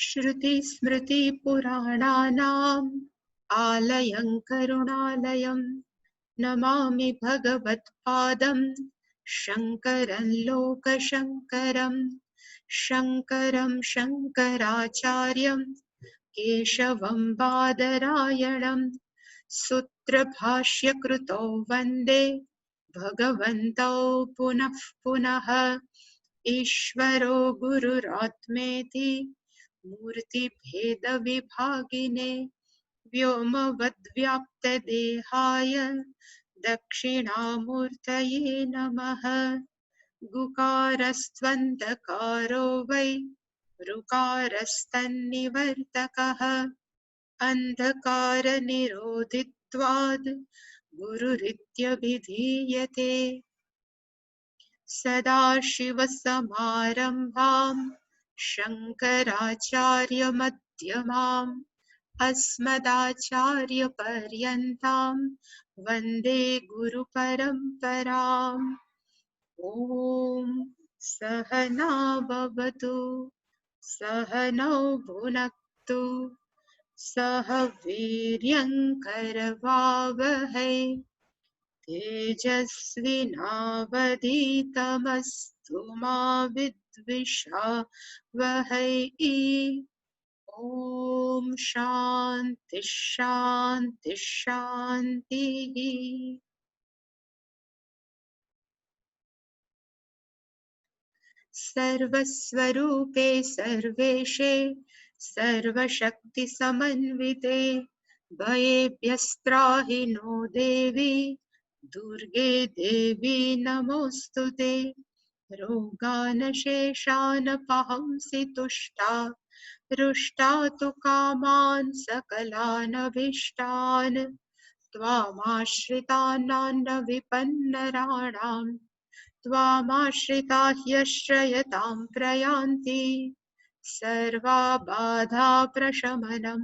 श्रुतिस्मृतिपुराणानाम् आलयं करुणालयं नमामि भगवत्पादं शङ्करं लोकशङ्करं शङ्करं शङ्कराचार्यं केशवं बादरायणं सूत्रभाष्यकृतौ वन्दे भगवन्तौ पुनः पुनः। ईश्वरो गुरुरात्मेति मूर्तिभेदविभागिने व्योमवद्व्याप्तदेहाय दक्षिणामूर्तये नमः। गुकारस्त्वन्तकारो वै ऋकारस्तन्निवर्तकः अन्धकारनिरोधित्वाद् गुरुरित्यभिधीयते। सदाशिवसमारम्भां शङ्कराचार्यमध्यमाम् अस्मदाचार्यपर्यन्तां वन्दे गुरुपरम्पराम्। ॐ सहना भवतु सहनौ भुनक्तु सह वीर्यङ्करवावहै तेजस्विनावधीतमस्तु मा विद्विषावहै। ॐ शान्ति शान्ति शान्तिः। सर्वस्वरूपे सर्वेशे सर्वशक्तिसमन्विते भयेभ्यस्त्राहि नो देवी दुर्गे देवी नमोऽस्तुते। रोगानशेषानपहंसि तुष्टा रुष्टा तु कामान् सकलानभीष्टान् त्वामाश्रितानान्न विपन्नराणाम् त्वामाश्रिता ह्यश्रयतां प्रयान्ति। सर्वाबाधा प्रशमनं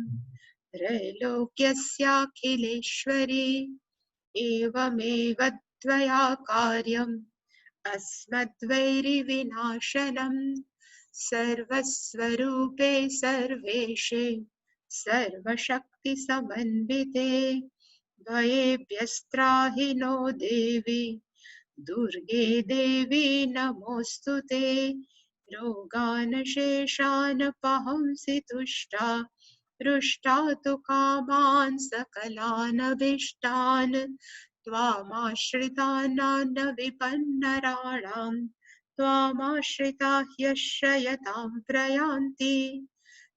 त्रैलोक्यस्याखिलेश्वरी एवमेव त्वया कार्यम् अस्मद्वैरिविनाशनम्। सर्वस्वरूपे सर्वेशे सर्वशक्तिसमन्विते भयेभ्यस्त्राहि नो देवी दुर्गे देवी नमोऽस्तुते। रोगानशेषानपहंसि तुष्टा रुष्टा तु कामान् सकलानभीष्टान् त्वामाश्रितानान्न विपन्नराणाम् त्वामाश्रिता ह्यश्रयतां प्रयान्ति।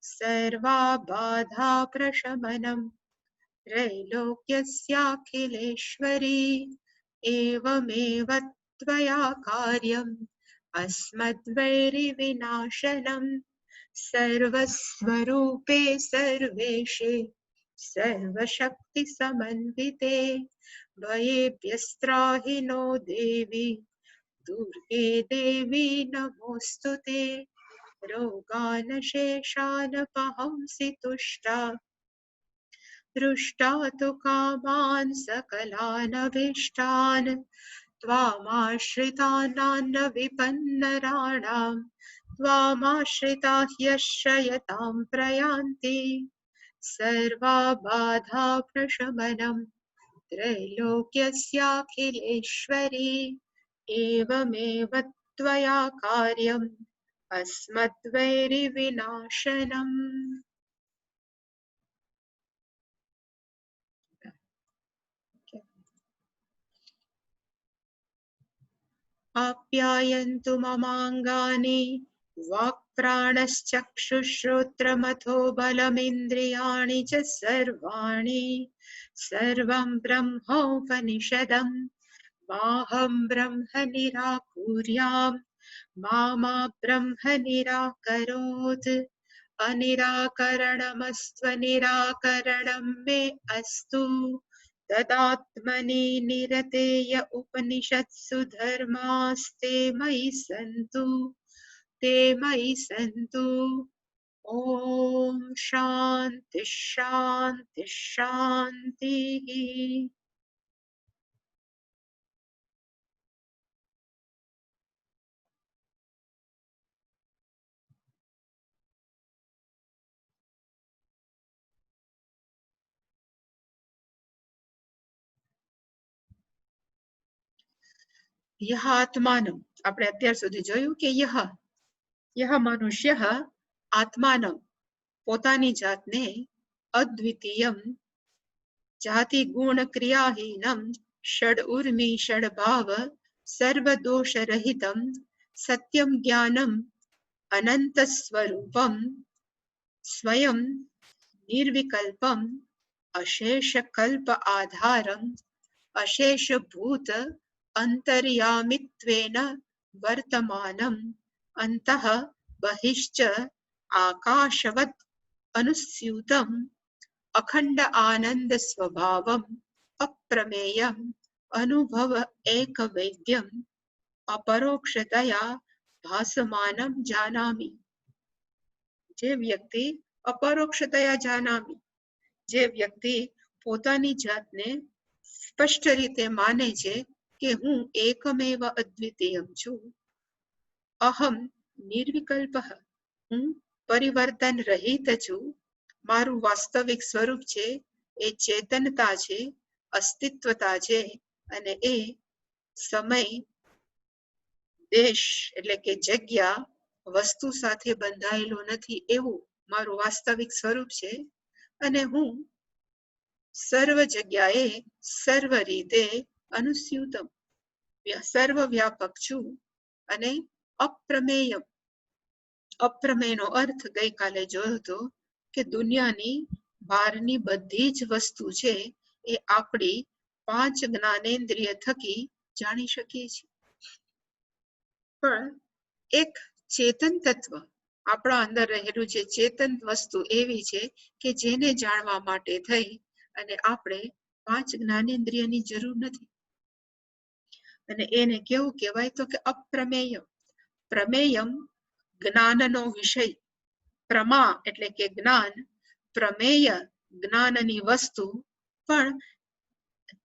सर्वाबाधा प्रशमनं त्रैलोक्यस्याखिलेश्वरी एवमेव त्वया कार्यम् अस्मद्वैरिविनाशनम्। सर्वस्वरूपे सर्वेशे सर्वशक्तिसमन्विते भयेभ्यस्त्राहि नो देवी दुर्गे देवी नमोऽस्तुते। रोगानशेषानपहंसि तुष्टा रुष्टा तु कामान् सकलानभीष्टान् त्वामाश्रितानान्न विपन्नराणाम् त्वामाश्रिता ह्यश्रयतां प्रयान्ति। सर्वाबाधा प्रशमनं त्रैलोक्यस्याखिलेश्वरी एवमेव त्वया कार्यम् अस्मद्वैरिविनाशनम्। आप्यायन्तु ममाङ्गानि वाक्प्राणश्चक्षुश्रोत्रमथो बलमिन्द्रियाणि च सर्वाणि। सर्वं ब्रह्मोपनिषदम् माहं ब्रह्म निराकुर्याम् मा ब्रह्म निराकरोत्। अनिराकरणमस्त्वनिराकरणं मे अस्तु। तदात्मनि निरतेय उपनिषत्सु धर्मास्ते मयि सन्तु ते मयि सन्तु। ॐ शान्ति शान्ति शान्तिः। યહ આત્માનમ, આપણે અત્યાર સુધી જોયું કે યહ મનુષ્ય આત્માનમ, પોતાની જાતને અદ્વિતીયમ જાતિ ગુણ ક્રિયાહીનમ ષડ ઉર્મિ ષડ ભાવ સર્વ દોષ રહિતમ સત્યમ જ્ઞાનમ અનંત સ્વરૂપમ સ્વયં નિર્વિકલ્પમ અશેષ કલ્પ આધારમ અશેષ ભૂત અંતર્યામિત્વેન વર્તમાનમ અંતઃ બહિશ્ચ આકાશવત અનુસ્યુતમ અખંડ આનંદ સ્વભાવમ અપ્રમેયમ અનુભવ એક વૈદ્યમ અપરોક્ષતયા ભાસમાનમ જાનામી. જે વ્યક્તિ અપરોક્ષતયા જાનામી, જે વ્યક્તિ પોતાની જાતને સ્પષ્ટ રીતે માને છે કે હું એકમેવ અદ્વિતીયમ છું. અહમ નિર્વિકલ્પ, હું પરિવર્તન રહિત છું. મારું વાસ્તવિક સ્વરૂપ છે એ ચેતનતા છે, અસ્તિત્વતા છે, અને એ સમય દેશ એટલે કે જગ્યા વસ્તુ સાથે બંધાયેલો નથી એવું મારું વાસ્તવિક સ્વરૂપ છે. અને હું સર્વ જગ્યાએ સર્વ રીતે અનુસ્યુતમ સર્વ વ્યાપક છું અને અપ્રમેયમ. અપ્રમેયનો અર્થ ગઈકાલે જોયો હતો કે દુનિયાની બહારની બધી જ વસ્તુ છે એ આપણી 5 જ્ઞાનેન્દ્રિય થકી જાણી શકીએ છીએ. પણ એક ચેતન તત્વ આપણા અંદર રહેલું છે. ચેતન વસ્તુ એવી છે કે જેને જાણવા માટે થઈ અને આપણે 5 જ્ઞાનેન્દ્રિયની જરૂર નથી. અને એને કેવું કહેવાય તો કે અપ્રમેયમ. પ્રમેયમ જ્ઞાનનો વિષય, પ્રમા એટલે કે જ્ઞાન, પ્રમેય જ્ઞાનની વસ્તુ, પણ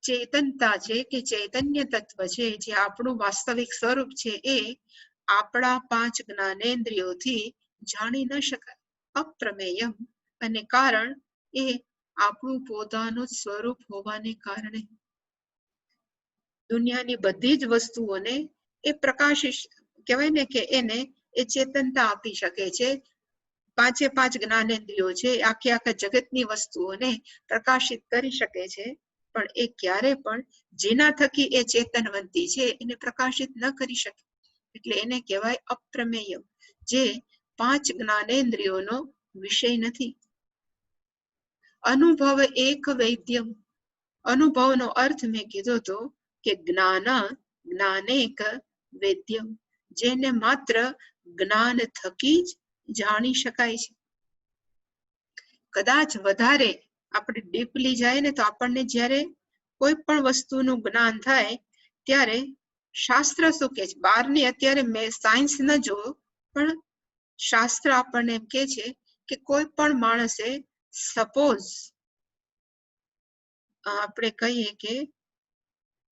ચેતનતા છે કે ચૈતન્ય તત્વ છે જે આપણું વાસ્તવિક સ્વરૂપ છે એ આપણા 5 જ્ઞાનેન્દ્રિયોથી જાણી ન શકાય. અપ્રમેયમ, અને કારણ એ આપણું પોતાનું સ્વરૂપ હોવાને કારણે દુનિયાની બધી જ વસ્તુઓને એ પ્રકાશિત કહેવાય ને કે એને એ ચેતનતા આપી શકે છે. 5 જ્ઞાનેન્દ્રિયો છે આખા જગતની વસ્તુઓને પ્રકાશિત કરી શકે છે, પણ એ ક્યારે પણ જેના થકી એ ચેતનવંતી છે એને પ્રકાશિત ન કરી શકે. એટલે એને કહેવાય અપ્રમેય, જે 5 જ્ઞાનેન્દ્રિયોનો વિષય નથી. અનુભવ એક વૈદ્યમ, અનુભવનો અર્થ મેં કીધો તો કે જ્ઞાનેક વૈદ્યમ, જેને માત્ર જ્ઞાન થકી જ જાણી શકાય છે. કદાચ વધારે આપણે ડીપલી જાય ને તો આપણને જ્યારે કોઈ પણ વસ્તુનું જ્ઞાન થાય ત્યારે શાસ્ત્ર શું કે છે, બહારની અત્યારે મેં સાયન્સ ન જોયું પણ શાસ્ત્ર આપણને એમ કે છે કે કોઈ પણ માણસે સપોઝ આપણે કહીએ કે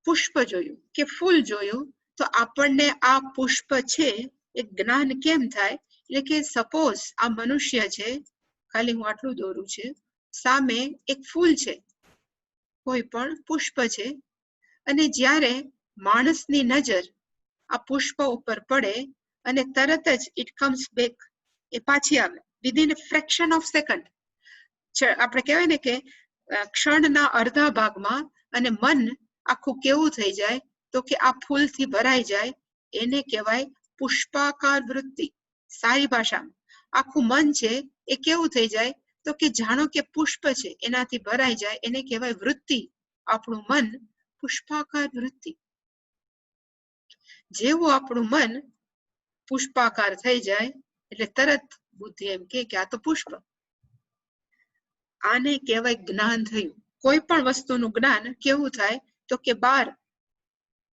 પુષ્પ જોયું કે ફૂલ જોયું તો આપણને આ પુષ્પ છે એ જ્ઞાન કેમ થાય? એટલે કે સપોઝ આ મનુષ્ય છે, ખાલી હું આટલું દોરું છે, સામે એક ફૂલ છે, કોઈ પણ પુષ્પ છે, અને જ્યારે માણસની નજર આ પુષ્પ ઉપર પડે અને તરત જ ઇટ કમ્સ બેક, એ પાછી આવે વિધિન ફ્રેક્શન ઓફ સેકન્ડ. આપણે કહેવાય ને કે ક્ષણના અડધા ભાગમાં, અને મન આખું કેવું થઈ જાય તો કે આ ફૂલથી ભરાઈ જાય, એને કહેવાય પુષ્પાકાર વૃત્તિ. સારી ભાષામાં આખું મન છે એ કેવું થઈ જાય તો કે જાણો કે પુષ્પ છે એનાથી ભરાઈ જાય, એને કહેવાય વૃત્તિ. આપણું મન પુષ્પાકાર વૃત્તિ. જેવું આપણું મન પુષ્પાકાર થઈ જાય એટલે તરત બુદ્ધિ એમ કે આ તો પુષ્પ. આને કહેવાય જ્ઞાન થયું. કોઈ પણ વસ્તુનું જ્ઞાન કેવું થાય તો કે બાર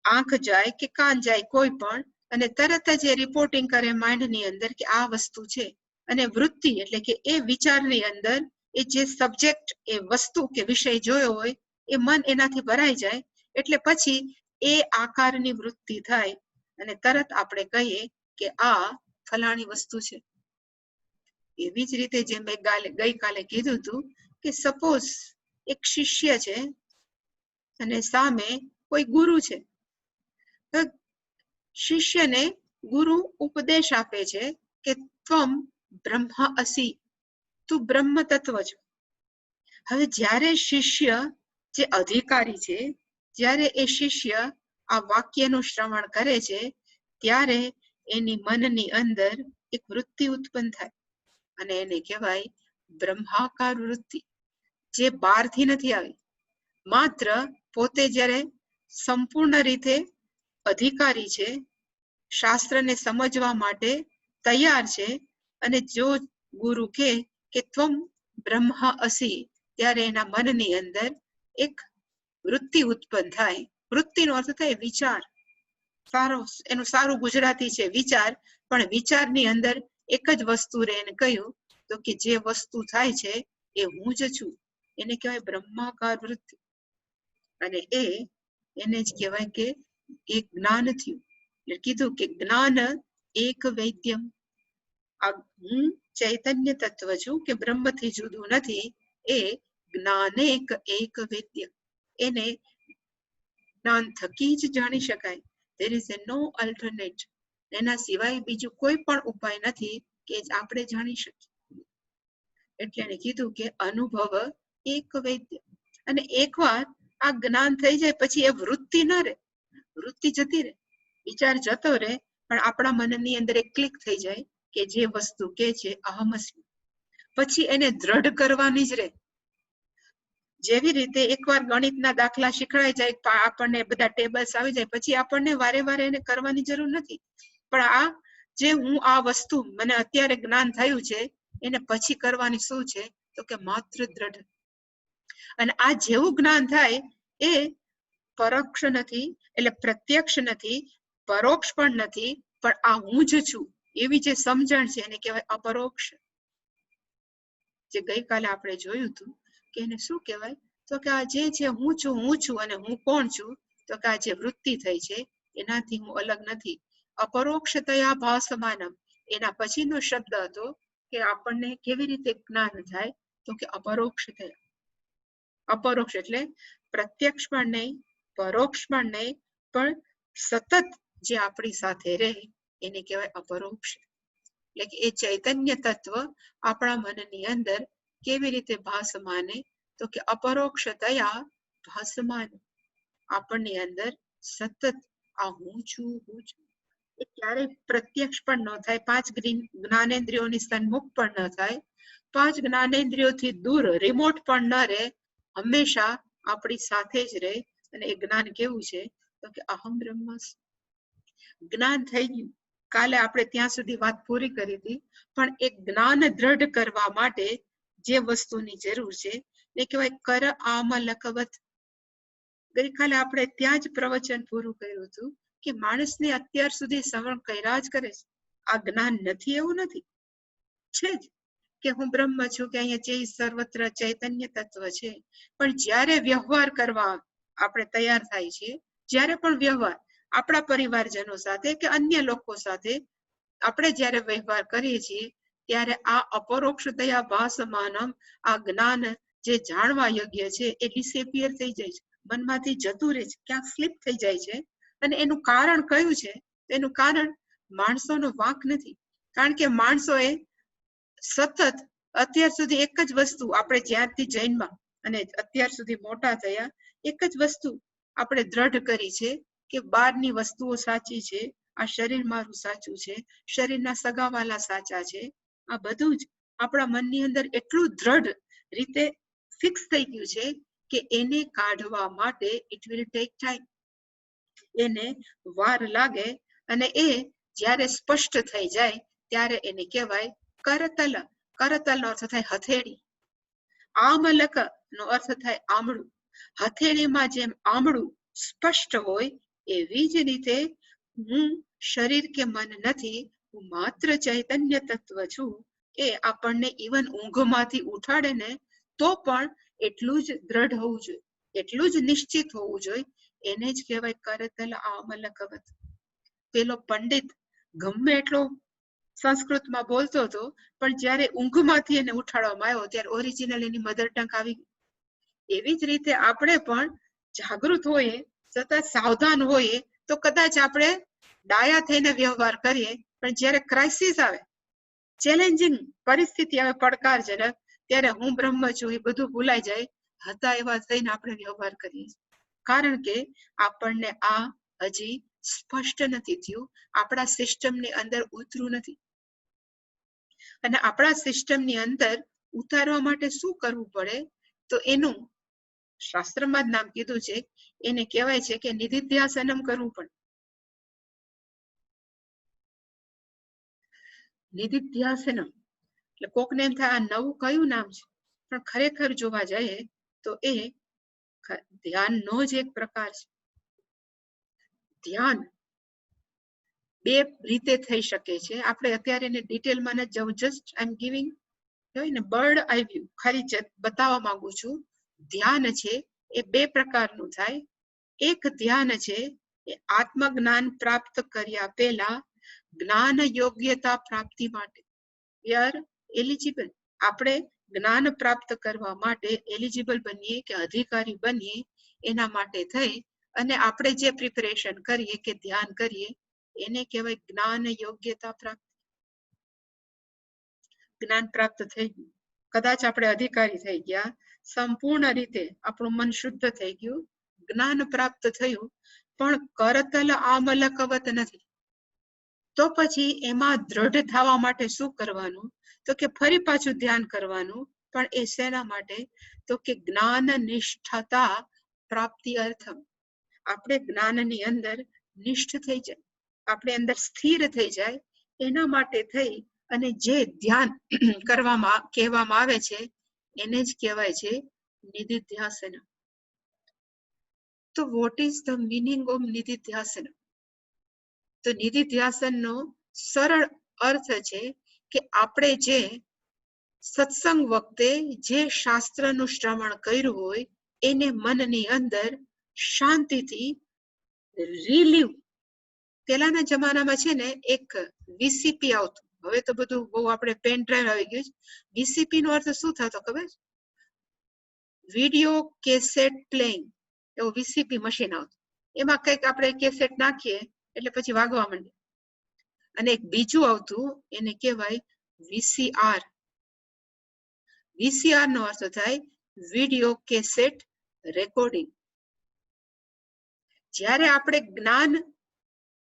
આંખ જાય કે કાન જાય કોઈ પણ, અને તરત જ એ રિપોર્ટિંગ કરે માઇન્ડની અંદર કે આ વસ્તુ છે. અને વૃત્તિ એટલે કે એ વિચારની અંદર એ જે સબ્જેક્ટ એ વસ્તુ કે વિષય જોયો હોય એ મન એનાથી ભરાઈ જાય એટલે પછી એ આકારની વૃત્તિ થાય અને તરત આપણે કહીએ કે આ ફલાણી વસ્તુ છે. એવી જ રીતે જે મેં ગઈકાલે કીધું હતું કે સપોઝ એક શિષ્ય છે અને સામે કોઈ ગુરુ છે, તો શિષ્યને ગુરુ ઉપદેશ આપે છે કે ત્વમ બ્રહ્મ અસી, તું બ્રહ્મ તત્વ છો. હવે જ્યારે શિષ્ય જે અધિકારી છે, જ્યારે એ શિષ્ય આ વાક્યનું શ્રવણ કરે છે ત્યારે એની મનની અંદર એક વૃત્તિ ઉત્પન્ન થાય અને એને કહેવાય બ્રહ્માકાર વૃત્તિ, જે બહારથી નથી આવી. માત્ર પોતે જ્યારે સંપૂર્ણ રીતે અધિકારી છે, શાસ્ત્રને સમજવા માટે તૈયાર છે, અને જો ગુરુ કે ત્વમ બ્રહ્મ અસી, ત્યારે એના મનની અંદર એક વૃત્તિ ઉત્પન્ન થાય. વૃત્તિનો અર્થ થાય વિચાર. એનું સારું ગુજરાતી છે વિચાર, પણ વિચારની અંદર એક જ વસ્તુ રે. એને કહ્યું તો કે જે વસ્તુ થાય છે એ હું જ છું, એને કહેવાય બ્રહ્માકાર વૃત્તિ. અને એને જ કહેવાય કે એ જ્ઞાન થયું. એટલે કીધું કે જ્ઞાન એક વૈદ્યમ. આ હું ચૈતન્ય તત્વ છું કે બ્રહ્મથી જુદું નથી, એ જ્ઞાનેક એક વૈદ્ય. એને જ્ઞાન થકી જ જાણી શકાય. there is no alternate. એના સિવાય બીજું કોઈ પણ ઉપાય નથી કે આપણે જાણી શકીએ. એટલે એને કીધું કે અનુભવ એક વૈદ્ય. અને એકવાર આ જ્ઞાન થઈ જાય પછી એ વૃત્તિ ન રહે, વૃત્તિ જતી રહે, વિચાર જતો રહે, પણ આપણા મનની અંદર એક ક્લિક થઈ જાય કે જે વસ્તુ કે છે અહમસ્મી. પછી એને દ્રઢ કરવાની જ રહે. જેવી રીતે એકવાર ગણિતના દાખલા શીખવાઈ જાય, આપણને બધા ટેબલ્સ આવી જાય, પછી આપણને વારે વારે એને કરવાની જરૂર નથી. પણ આ જે હું આ વસ્તુ મને અત્યારે જ્ઞાન થયું છે, એને પછી કરવાની શું છે તો કે માત્ર દ્રઢ. અને આ જેવું જ્ઞાન થાય એ પરોક્ષ નથી, એટલે પ્રત્યક્ષ નથી, પરોક્ષ પણ નથી, પણ આ હું જ છું એવી જે સમજણ છે એને કહેવાય અપરોક્ષ. જે ગઈકાલે આપણે જોયું હતું કે એને શું કહેવાય તો કે આ જે છે હું છું અને હું કોણ છું, તો કે આ જે વૃત્તિ થઈ છે એનાથી હું અલગ નથી. અપરોક્ષતયા ભાસમાનમ. એના પછીનો શબ્દ હતો કે આપણને કેવી રીતે જ્ઞાન થાય તો કે અપરોક્ષ થયા. અપરોક્ષ એટલે પ્રત્યક્ષ પણ નહીં, પરોક્ષ પણ નહીં, પણ સતત જે આપણી સાથે રહે એને કહેવાય અપરોક્ષ. એટલે કે એ ચૈતન્ય તત્વ આપણા મનની અંદર કેવી રીતે ભાસમાને તો કે અપરોક્ષતયા ભાસમાન. આપણની અંદર સતત આ હું છું એ ક્યારેય પ્રત્યક્ષ પણ ન થાય. 5 જ્ઞાનેન્દ્રિયોની સન્મુખ પણ ન થાય, 5 જ્ઞાનેન્દ્રિયોથી દૂર રિમોટ પણ ન રહે, હંમેશા આપણી સાથે જ રહે. અને એ જ્ઞાન કેવું છે તો કે અહમ બ્રહ્માસ્મિ. જ્ઞાન થઈ ગયું. કાલે આપણે ત્યાં સુધી વાત પૂરી કરી હતી, પણ એ જ્ઞાન દ્રઢ કરવા માટે જે વસ્તુની જરૂર છે એ કહેવાય કર આમલકવત. ગઈકાલે આપણે ત્યાં જ પ્રવચન પૂરું કર્યું હતું કે માણસને અત્યાર સુધી શ્રવણ કર્યા જ કરે છે. આ જ્ઞાન નથી એવું નથી, છે જ કે હું બ્રહ્મ છું, કે અહીંયા જે સર્વત્ર ચૈતન્ય તત્વ છે. પણ જ્યારે વ્યવહાર કરવા આપણે તૈયાર થાય છીએ, જ્યારે પણ વ્યવહાર આપણા પરિવારજનો સાથે કે અન્ય લોકો સાથે આપણે જ્યારે વ્યવહાર કરીએ છીએ, ત્યારે આ અપરોક્ષતયા ભાસમાનમ, આ જ્ઞાન જે જાણવા યોગ્ય છે એ ડિસેપિયર થઈ જાય છે, મનમાંથી જતું રહે છે, ક્યાંક સ્લીપ થઈ જાય છે. અને એનું કારણ કયું છે? એનું કારણ માણસોનો વાંક નથી. કારણ કે માણસોએ સતત અત્યાર સુધી એક જ વસ્તુ, આપણે જ્યારથી જન્મ્યા અને અત્યાર સુધી મોટા થયા, એક જ વસ્તુ આપણે દ્રઢ કરી છે કે બહારની વસ્તુઓ સાચી છે, આ શરીર મારું સાચું છે, શરીરના સગાવાલા સાચા છે. આ બધું જ આપણા મનની અંદર એટલું દ્રઢ રીતે ફિક્સ થઈ ગયું છે કે એને કાઢવા માટે ઇટ વિલ ટેક ટાઈમ, એને વાર લાગે. અને એ જ્યારે સ્પષ્ટ થઈ જાય ત્યારે એને કહેવાય કરતલ. કરતલ નો અર્થ થાય હથેળી. આમલક નો અર્થ થાય આમળું. હથેળીમાં જેમ આમળું સ્પષ્ટ હોય એવી જ રીતે હું શરીર કે મન નથી, હું માત્ર ચૈતન્ય તત્વ છું. એ આપણને ઇવન ઊંઘમાંથી ઉઠાડે ને તો પણ એટલું જ દ્રઢ હોવું જોઈએ, એટલું જ નિશ્ચિત હોવું જોઈએ. એને જ કહેવાય કરતલ આમલકવત. પેલો પંડિત ગમે એટલો સંસ્કૃતમાં બોલતો હતો, પણ જ્યારે ઊંઘમાંથી એને ઉઠાડવામાં આવ્યો ત્યારે ઓરિજિનલ એની મધર ટંગ આવી ગઈ. એવી જ રીતે આપણે પણ જાગૃત હોઈએ, સતત સાવધાન હોઈએ તો કદાચ આપણે ડાયા થઈને વ્યવહાર કરીએ, પણ જ્યારે ક્રાઇસિસ આવે, ચેલેન્જિંગ પરિસ્થિતિ આવે, પડકારજનક, ત્યારે હું બ્રહ્મ છું એ બધું ભૂલાઈ જાય, હતા એવા થઈને આપણે વ્યવહાર કરીએ. કારણ કે આપણને આ હજી સ્પષ્ટ નથી થયું, આપણા સિસ્ટમની અંદર ઉતરું નથી. અને આપણા સિસ્ટમની અંદર ઉતારવા માટે શું કરવું પડે, તો એનું શાસ્ત્રમાં જ નામ કીધું છે, એને કહેવાય છે કે નિધિધ્યાસનમ કરવું પડે. નિધિધ્યાસનમ એટલે કોકને એમ થાય આ નવું કયું નામ છે, પણ ખરેખર જોવા જઈએ તો એ ધ્યાનનો જ એક પ્રકાર છે. ધ્યાન બે રીતે થઈ શકે છે. આપણે અત્યારે એને ડિટેલમાં ન જવું, જસ્ટ આઈ એમ ગિવિંગ ને બર્ડ આઈ વ્યૂ, ખાલી બતાવવા માંગુ છું. ધ્યાન છે એ બે પ્રકારનું થાય. એક ધ્યાન છે એ આત્મજ્ઞાન પ્રાપ્ત કર્યા પહેલા જ્ઞાન યોગ્યતા પ્રાપ્તિ માટે we are eligible. આપણે જ્ઞાન પ્રાપ્ત કરવા માટે એલિજિબલ બનીએ કે અધિકારી બનીએ, એના માટે થઈ અને આપણે જે પ્રિપેરેશન કરીએ કે ધ્યાન કરીએ, એને કહેવાય જ્ઞાન યોગ્યતા પ્રાપ્ત. જ્ઞાન પ્રાપ્ત થઈ ગયું, કદાચ આપણે અધિકારી થઈ ગયા, સંપૂર્ણ રીતે આપણું મન શુદ્ધ થઈ ગયું, જ્ઞાન પ્રાપ્ત થયું, પણ કરતલ આમલકવત નથી. તો પછી એમાં દ્રઢ થવા માટે શું કરવાનું, તો કે ફરી પાછું ધ્યાન કરવાનું. પણ એ શેના માટે, તો કે જ્ઞાન નિષ્ઠતા પ્રાપ્તિ અર્થમ. આપણે જ્ઞાનની અંદર નિષ્ઠ થઈ જાય, આપણે અંદર સ્થિર થઈ જાય, એના માટે થઈ અને જે ધ્યાન કરવામાં કહેવામાં આવે છે એને જ કહેવાય છે નિધિધ્યાસન. તો what is the meaning of નિધિધ્યાસન? તો નિધિધ્યાસનનો સરળ અર્થ છે કે આપણે જે સત્સંગ વખતે જે શાસ્ત્રનું શ્રવણ કર્યું હોય એને મનની અંદર શાંતિથી રિલીવ. પેલાના જમાનામાં છે ને એક વીસીપી આવતું, હવે તો બધું બહુ આપણે પેન ડ્રાઈવ આવી ગયું છે. વીસીપી નો અર્થ શું થતો ખબર? વિડીયો કેસેટ પ્લેઇંગ, એવું વીસીપી મશીન આવતું. એમાં કંઈક આપણે કેસેટ નાખીએ એટલે પછી વાગવા માંડે. અને એક બીજું આવતું, એને કહેવાય વીસીઆર. વીસીઆર નો અર્થ થાય વિડીયો કેસેટ રેકોર્ડિંગ. જ્યારે આપણે જ્ઞાન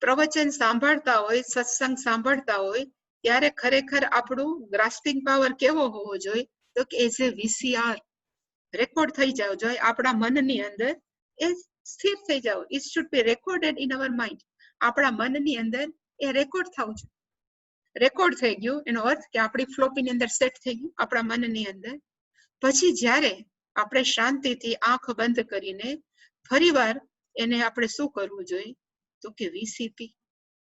પ્રવચન સાંભળતા હોય, સત્સંગ સાંભળતા હોય, ત્યારે ખરેખર આપણું ગ્રાસ્પિંગ પાવર કેવો હોવો જોઈએ, તો કે એઝ એ વીસીઆર રેકોર્ડ થઈ જવો જોઈએ આપણા મનની અંદર, એ સ્થિર થઈ જાવ. It should B recorded in our mind. આપણા મનની અંદર એ રેકોર્ડ થવું જોઈએ. રેકોર્ડ થઈ ગયું એનો અર્થ કે આપણી ફ્લોપીની અંદર સેટ થઈ ગયું આપણા મનની અંદર. પછી જ્યારે આપણે શાંતિથી આંખ બંધ કરીને ફરીવાર એને આપણે શું કરવું જોઈએ, તો કે વીસીપી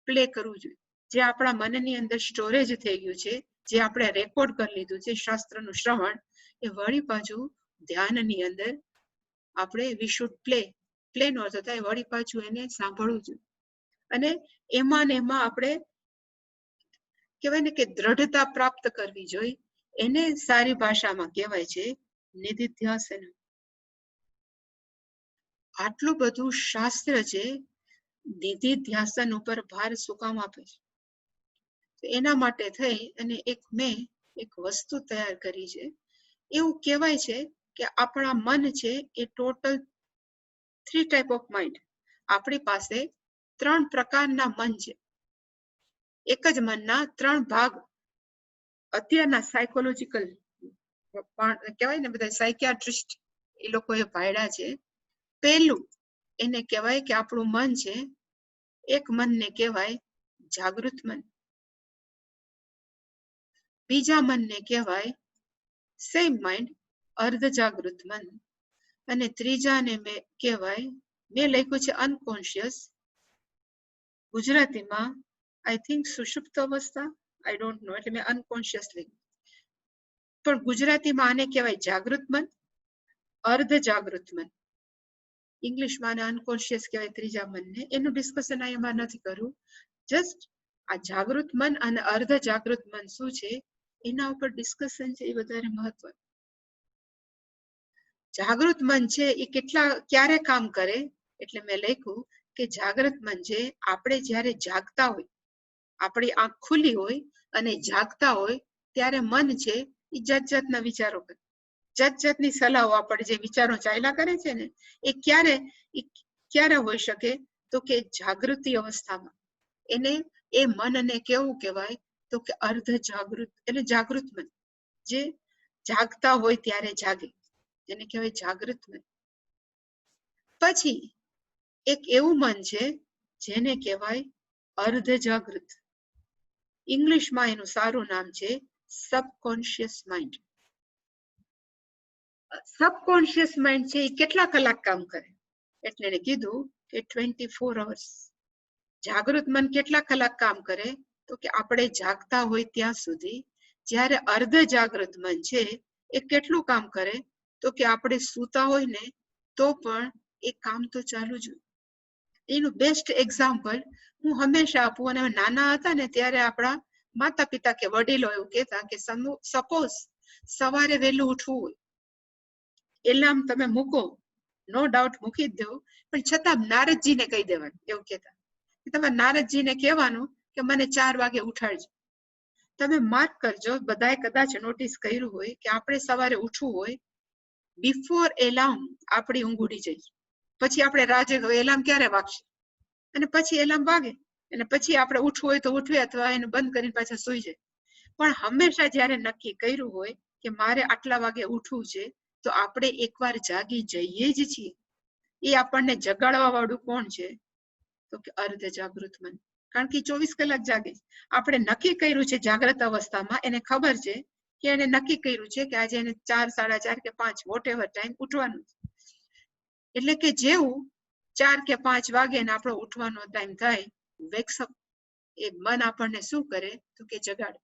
પ્લે કરવું જોઈએ. જે આપણા મનની અંદર સ્ટોરેજ થઈ ગયું છે, જે આપણે રેકોર્ડ કરી લીધું છે શાસ્ત્રનું શ્રવણ, એ વળી પાછું ધ્યાનની અંદર આપણે વી શુડ પ્લે નો અર્થ થાય વળી પાછું એને સાંભળવું જોઈએ. અને એમાં ને એમાં આપણે કહેવાય ને કે દ્રઢતા પ્રાપ્ત કરવી જોઈએ. એને સારી ભાષામાં કહેવાય છે નિધિધ્યાસન. આટલું બધું શાસ્ત્ર છે, નિધિધ્યાસન ઉપર ભાર શું કામ આપે છે? એના માટે થઈ અને મેં એક વસ્તુ તૈયાર કરી છે. એવું કહેવાય છે કે આપણા મન છે એ ટોટલ 3 ટાઈપ ઓફ માઇન્ડ. આપણી પાસે 3 પ્રકારના મન છે. એક જ મનના 3 ભાગ અત્યારના સાયકોલોજીકલ કહેવાય ને, બધા સાયકિયાટ્રિસ્ટ એ લોકોએ પાડ્યા છે. પહેલું એને કહેવાય કે આપણું મન છે, એક મનને કહેવાય જાગૃત મન. બીજા મનને કહેવાય સેમ માઇન્ડ અર્ધ જાગૃત મન. અને ત્રીજાને કહેવાય, મેં લખ્યું છે અનકોન્શિયસ, ગુજરાતીમાં આઈ થિંક સુષુપ્ત અવસ્થા, આઈ ડોન્ટ નો, એટલે મેં અનકોન્શિયસ લખ્યું. પણ ગુજરાતીમાં આને કહેવાય જાગૃત મન, અર્ધ જાગૃત મન. ઇંગ્લિશમાં આને અનકોન્શિયસ કહેવાય ત્રીજા મનને. એનું ડિસ્કશન એમાં નથી કરવું. જસ્ટ આ જાગૃત મન અને અર્ધ જાગૃત મન શું છે એના ઉપર ડિસ્કશન છે, એ વધારે મહત્વ. જાગૃત મન છે એ ક્યારે કામ કરે, એટલે મેં લખ્યું કે જાગૃત મન છે આપણે જ્યારે જાગતા હોય, આપણી આંખ ખુલ્લી હોય અને જાગતા હોય ત્યારે મન છે એ જાત જાતના વિચારો કરે, જાત જાતની સલાહો આપણે જે વિચારો ચાલ્યા કરે છે ને એ ક્યારે હોઈ શકે તો કે જાગૃતિ અવસ્થામાં. એને એ મનને કેવું કહેવાય તો કે અર્ધ જાગૃત, એટલે જાગૃત મન જે જાગતા હોય ત્યારે જાગે, જેને કહેવાય જાગૃત મન. પછી એક એવું મન છે જેને કહેવાય અર્ધ જાગૃત. ઇંગ્લિશમાં એનું સારું નામ છે સબકોન્શિયસ માઇન્ડ. સબકોન્શિયસ માઇન્ડ છે એ કેટલા કલાક કામ કરે? એટલે એને કીધું કે 24 અવર્સ. જાગૃત મન કેટલા કલાક કામ કરે તો કે આપણે જાગતા હોય ત્યાં સુધી. જ્યારે અર્ધ જાગૃત મન છે એ કેટલું કામ કરે તો કે આપણે સૂતા હોય ને તો પણ એ કામ તો ચાલુ જ હોય. એનું બેસ્ટ એક્ઝામ્પલ હું હંમેશા આપું, અને નાના હતા ને ત્યારે આપણા માતા પિતા કે વડીલો એવું કહેતા કે સપોઝ સવારે વહેલું ઉઠવું હોય, એલાર્મ તમે મૂકો, નો ડાઉટ મૂકી જ દો, પણ છતાં નારદજીને કહી દેવાનું, એવું કહેતા. તમે નારદજીને કહેવાનું કે મને 4 વાગે ઉઠાડજો. તમે માર્ક કરજો, બધાએ કદાચ નોટિસ કર્યું હોય કે આપણે સવારે ઉઠવું હોય, બિફોર એલાર્મ આપણી ઊંઘ ઉડી જાય. પછી આપણે રાજે એલાર્મ ક્યારે વાગશે, અને પછી એલાર્મ વાગે અને પછી આપણે ઉઠવું હોય તો ઉઠવે અથવા એને બંધ કરીને પાછા સુઈ જાય. પણ હંમેશા જ્યારે નક્કી કર્યું હોય કે મારે આટલા વાગે ઉઠવું છે તો આપણે એકવાર જાગી જઈએ જ છીએ. એ આપણને જગાડવા વાળું કોણ છે તો કે અર્ધ જાગૃત મન. કારણ કે 24 કલાક જાગે. આપણે નક્કી કર્યું છે જાગ્રત અવસ્થામાં, એને ખબર છે કે એને નક્કી કર્યું છે કે આજે એને 4, 4:30 કે 5 વોટ એવર ટાઈમ ઉઠવાનું. એટલે કે જેવું 4 કે 5 વાગે ને આપણો ઉઠવાનો ટાઈમ થાય, વેક્સઅપ, એ મન આપણને શું કરે તો કે જગાડે.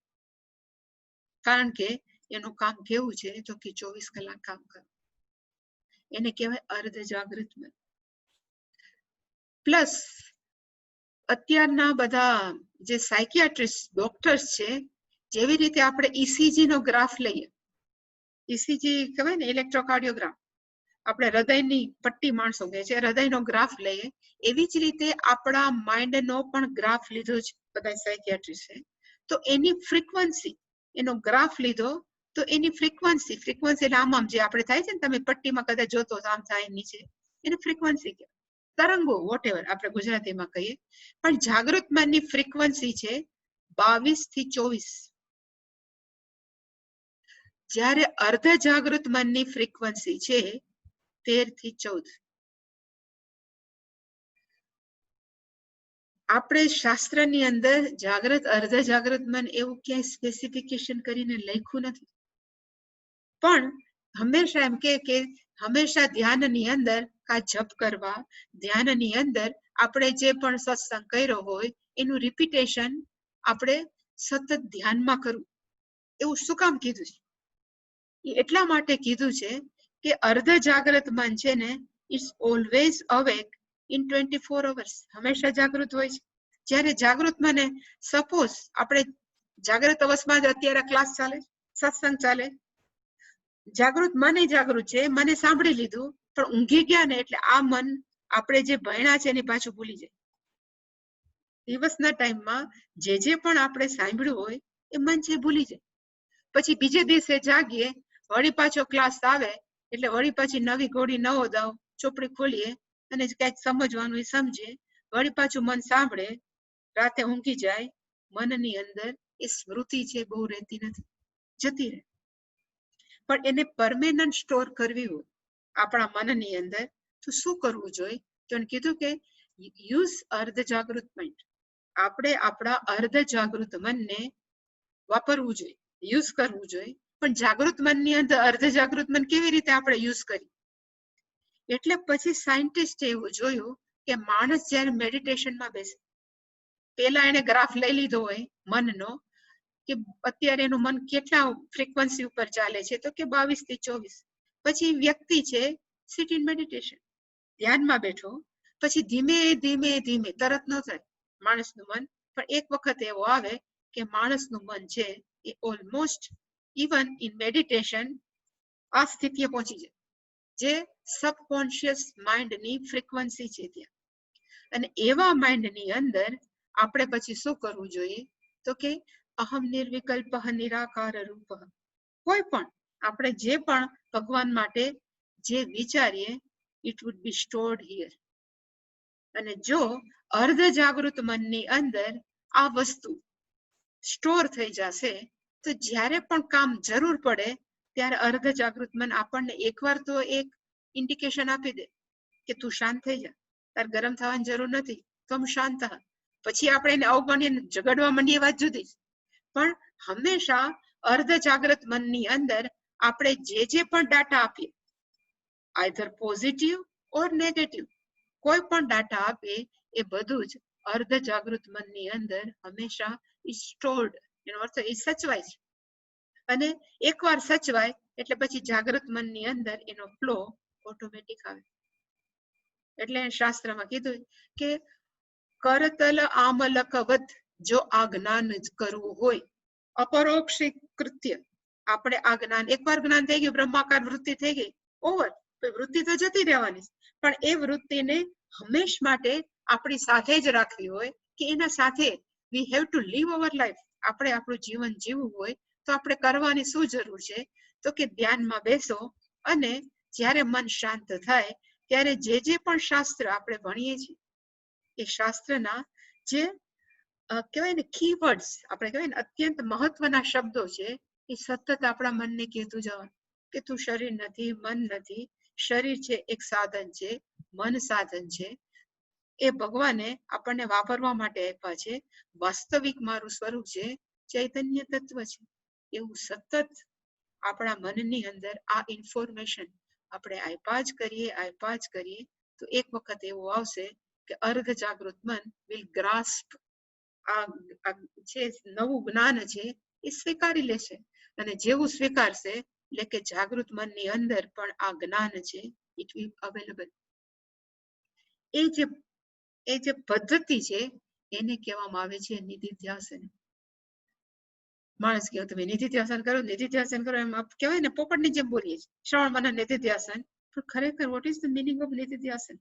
કારણ કે એનું કામ કેવું છે તો કે 24 કલાક કામ કરે. એને કહેવાય અર્ધ જાગૃત મન. પ્લસ અત્યારના બધા જે સાયકિયાટ્રિસ્ટ ડોક્ટર્સ છે, જેવી રીતે આપણે ઈસીજી નો ગ્રાફ લઈએ, ઈસીજી કહેવાય ને ઇલેક્ટ્રોકાર્ડિયોગ્રામ, આપણે હૃદયની પટ્ટી માણસો કહે છે, હૃદયનો ગ્રાફ લઈએ, એવી જ રીતે આપણા માઇન્ડનો પણ ગ્રાફ લીધો છે બધા સાયકિયાટ્રિસ્ટે. તો એની ફ્રીક્વન્સી, એનો ગ્રાફ લીધો તો એની ફ્રીક્વન્સી એટલે આમ જે આપણે થાય છે ને, તમે પટ્ટીમાં કદાચ જોતો આમ થાય નીચે, એને ફ્રીક્વન્સી કહેવાય. તરંગો વોટ એવર આપણે ગુજરાતીમાં કહીએ. પણ જાગૃત મનની ફ્રીક્વન્સી છે 22 થી 24. જ્યારે અર્ધ જાગૃત મનની ફ્રીક્વન્સી છે 13 થી 14. આપણે શાસ્ત્રની અંદર જાગૃત અર્ધ જાગૃત મન એવું ક્યાંય સ્પેસિફિકેશન કરીને લખ્યું નથી. પણ હંમેશા એમ કે હંમેશા ધ્યાનની અંદર કા જપ કરવા, ધ્યાનની અંદર આપણે જે પણ સત્સંગ કર્યો હોય એનું રિપીટેશન આપણે સતત ધ્યાનમાં કરવું. એવું શું કામ કીધું છે? એટલા માટે કીધું છે કે અર્ધ જાગૃત મન છે ને, it's always awake in 24 hours. હંમેશા જાગૃત હોય છે. જ્યારે જાગૃત મને સપોઝ આપણે જાગૃત અવસ્થામાં જ અત્યારે ક્લાસ ચાલે, સત્સંગ ચાલે, જાગૃત મને જાગૃત છે, મને સાંભળી લીધું, પણ ઊંઘી ગયા ને એટલે આ મન આપણે જે ભણ્યા છે એની પાછું ભૂલી જાય. દિવસના ટાઈમમાં જે પણ આપણે સાંભળ્યું હોય એ મન છે ભૂલી જાય. પછી બીજે દિવસે જાગીએ, વળી પાછો ક્લાસ આવે એટલે વળી પાછી નવી ઘોડી નવો દાવ, ચોપડી ખોલીએ અને કઈક સમજવાનું એ સમજે, વળી પાછું મન સાંભળે, રાતે ઊંઘી જાય. મનની અંદર એ સ્મૃતિ છે બહુ રહેતી નથી, જતી રહે. પણ એને પરમેનન્ટ સ્ટોર કરવી હોય આપણા મનની અંદર તો શું કરવું જોઈએ? તો એને કીધું કે યુઝ અર્ધ જાગૃત માઇન્ડ. આપણે આપણા અર્ધ જાગૃત મનને વાપરવું જોઈએ, યુઝ કરવું જોઈએ. પણ જાગૃત મનની અંદર અર્ધ જાગૃત મન કેવી રીતે આપણે યુઝ કરીએ? એટલે પછી સાયન્ટિસ્ટે એવું જોયું કે માણસ જયારે મેડિટેશનમાં બેસે, પેલા એને ગ્રાફ લઈ લીધો હોય મનનો કે અત્યારે એનું મન કેટલા ફ્રીક્વન્સી ઉપર ચાલે છે તો કે 22 થી 24. પછી વ્યક્તિ છે સિટ ઇન મેડિટેશન, ધ્યાનમાં બેઠો, પછી ધીમે ધીમે ધીમે, તરત ન થાય માણસનું મન, પણ એક વખત એવો આવે કે માણસનું મન છે એ ઓલમોસ્ટ ઇવન ઇન મેડિટેશન આ સ્થિતિએ પહોંચી જાય જે સબકોન્શિયસ માઇન્ડની ફ્રીક્વન્સી છે ત્યાં. અને એવા માઇન્ડની અંદર આપણે પછી શું કરવું જોઈએ તો કે અહમ નિર્વિકલ્પ નિરાકાર રૂપ, કોઈ પણ આપણે જે પણ ભગવાન માટે જે વિચારીએ it would be stored here. અને જો અર્ધ જાગૃત મનની અંદર આ વસ્તુ સ્ટોર થઈ જશે તો જ્યારે પણ કામ જરૂર પડે ત્યારે અર્ધ જાગૃત મન આપણને એકવાર તો એક ઇન્ડિકેશન આપી દે કે તું શાંત થઈ જા, તાર ગરમ થવાની જરૂર નથી, તમ શાંત. પછી આપણે એને અવગણીને ઝઘડવા માંડીએ વાત જુદી, પણ હંમેશા અર્ધ જાગૃત મનની અંદર આપણે જે પણ ડાટા આપીએ આઈધર પોઝિટિવ ઓર નેગેટિવ, કોઈ પણ ડાટા આપીએ એ બધું જ અર્ધ જાગૃત મનની અંદર હંમેશા સ્ટોર્ડ, એનો અર્થ એ સચવાય છે. અને એકવાર સચવાય એટલે પછી જાગૃત મનની અંદર એનો ફ્લો ઓટોમેટિક આવે. એટલે શાસ્ત્રમાં કીધું કે કરતલ આમલકવત, જો આ જ્ઞાન જ કરવું હોય અપરોક્ષિક કૃત્ય, આપણે આ જ્ઞાન એકવાર જ્ઞાન થઈ ગયું, બ્રહ્માકાર વૃત્તિ થઈ ગઈ, ઓવર. વૃત્તિ તો જતી રહેવાની, પણ એ વૃત્તિને હંમેશ માટે આપણી સાથે જ રાખવી હોય કે એના સાથે we have to live our life. આપણે આપણું જીવન જીવવું હોય તો આપણે કરવાની શું જરૂર છે તો કે ધ્યાનમાં બેસો અને જ્યારે મન શાંત થાય ત્યારે જે પણ શાસ્ત્ર આપણે ભણીએ છીએ એ શાસ્ત્રના જે કહેવાય ને કીવર્ડ્સ, આપણે કહેવાય ને અત્યંત મહત્વના શબ્દો છે, એ સતત આપણા મનને કહેતું જવાનું કે તું શરીર નથી, મન નથી. શરીર છે એક સાધન છે, મન સાધન છે, એ ભગવાને આપણને વાપરવા માટે આપ્યા છે. વાસ્તવિક મારું સ્વરૂપ છે ચૈતન્ય તત્વ છે. એવું સતત આપણા મનની અંદર આ ઇન્ફોર્મેશન આપણે આપ્યા જ કરીએ તો એક વખત એવું આવશે કે અર્ધ જાગૃત મન વિલ ગ્રાસ્પ આ છે નવું જ્ઞાન છે એ સ્વીકારી લેશે. અને જેવું સ્વીકારશે એટલે કે જાગૃત મનની અંદર પણ આ જ્ઞાન છે ઇટ વિલ અવેલેબલ. એ જે પદ્ધતિ છે એને કહેવામાં આવે છે નિધિધ્યાસન. માણસ કહે તમે નિધિધ્યાસન કરો, એમ કહેવાય ને પોપટની જેમ બોલીએ છીએ, શ્રવણ મનન નિધિધ્યાસન. પણ ખરેખર what is the meaning of નિધિધ્યાસન?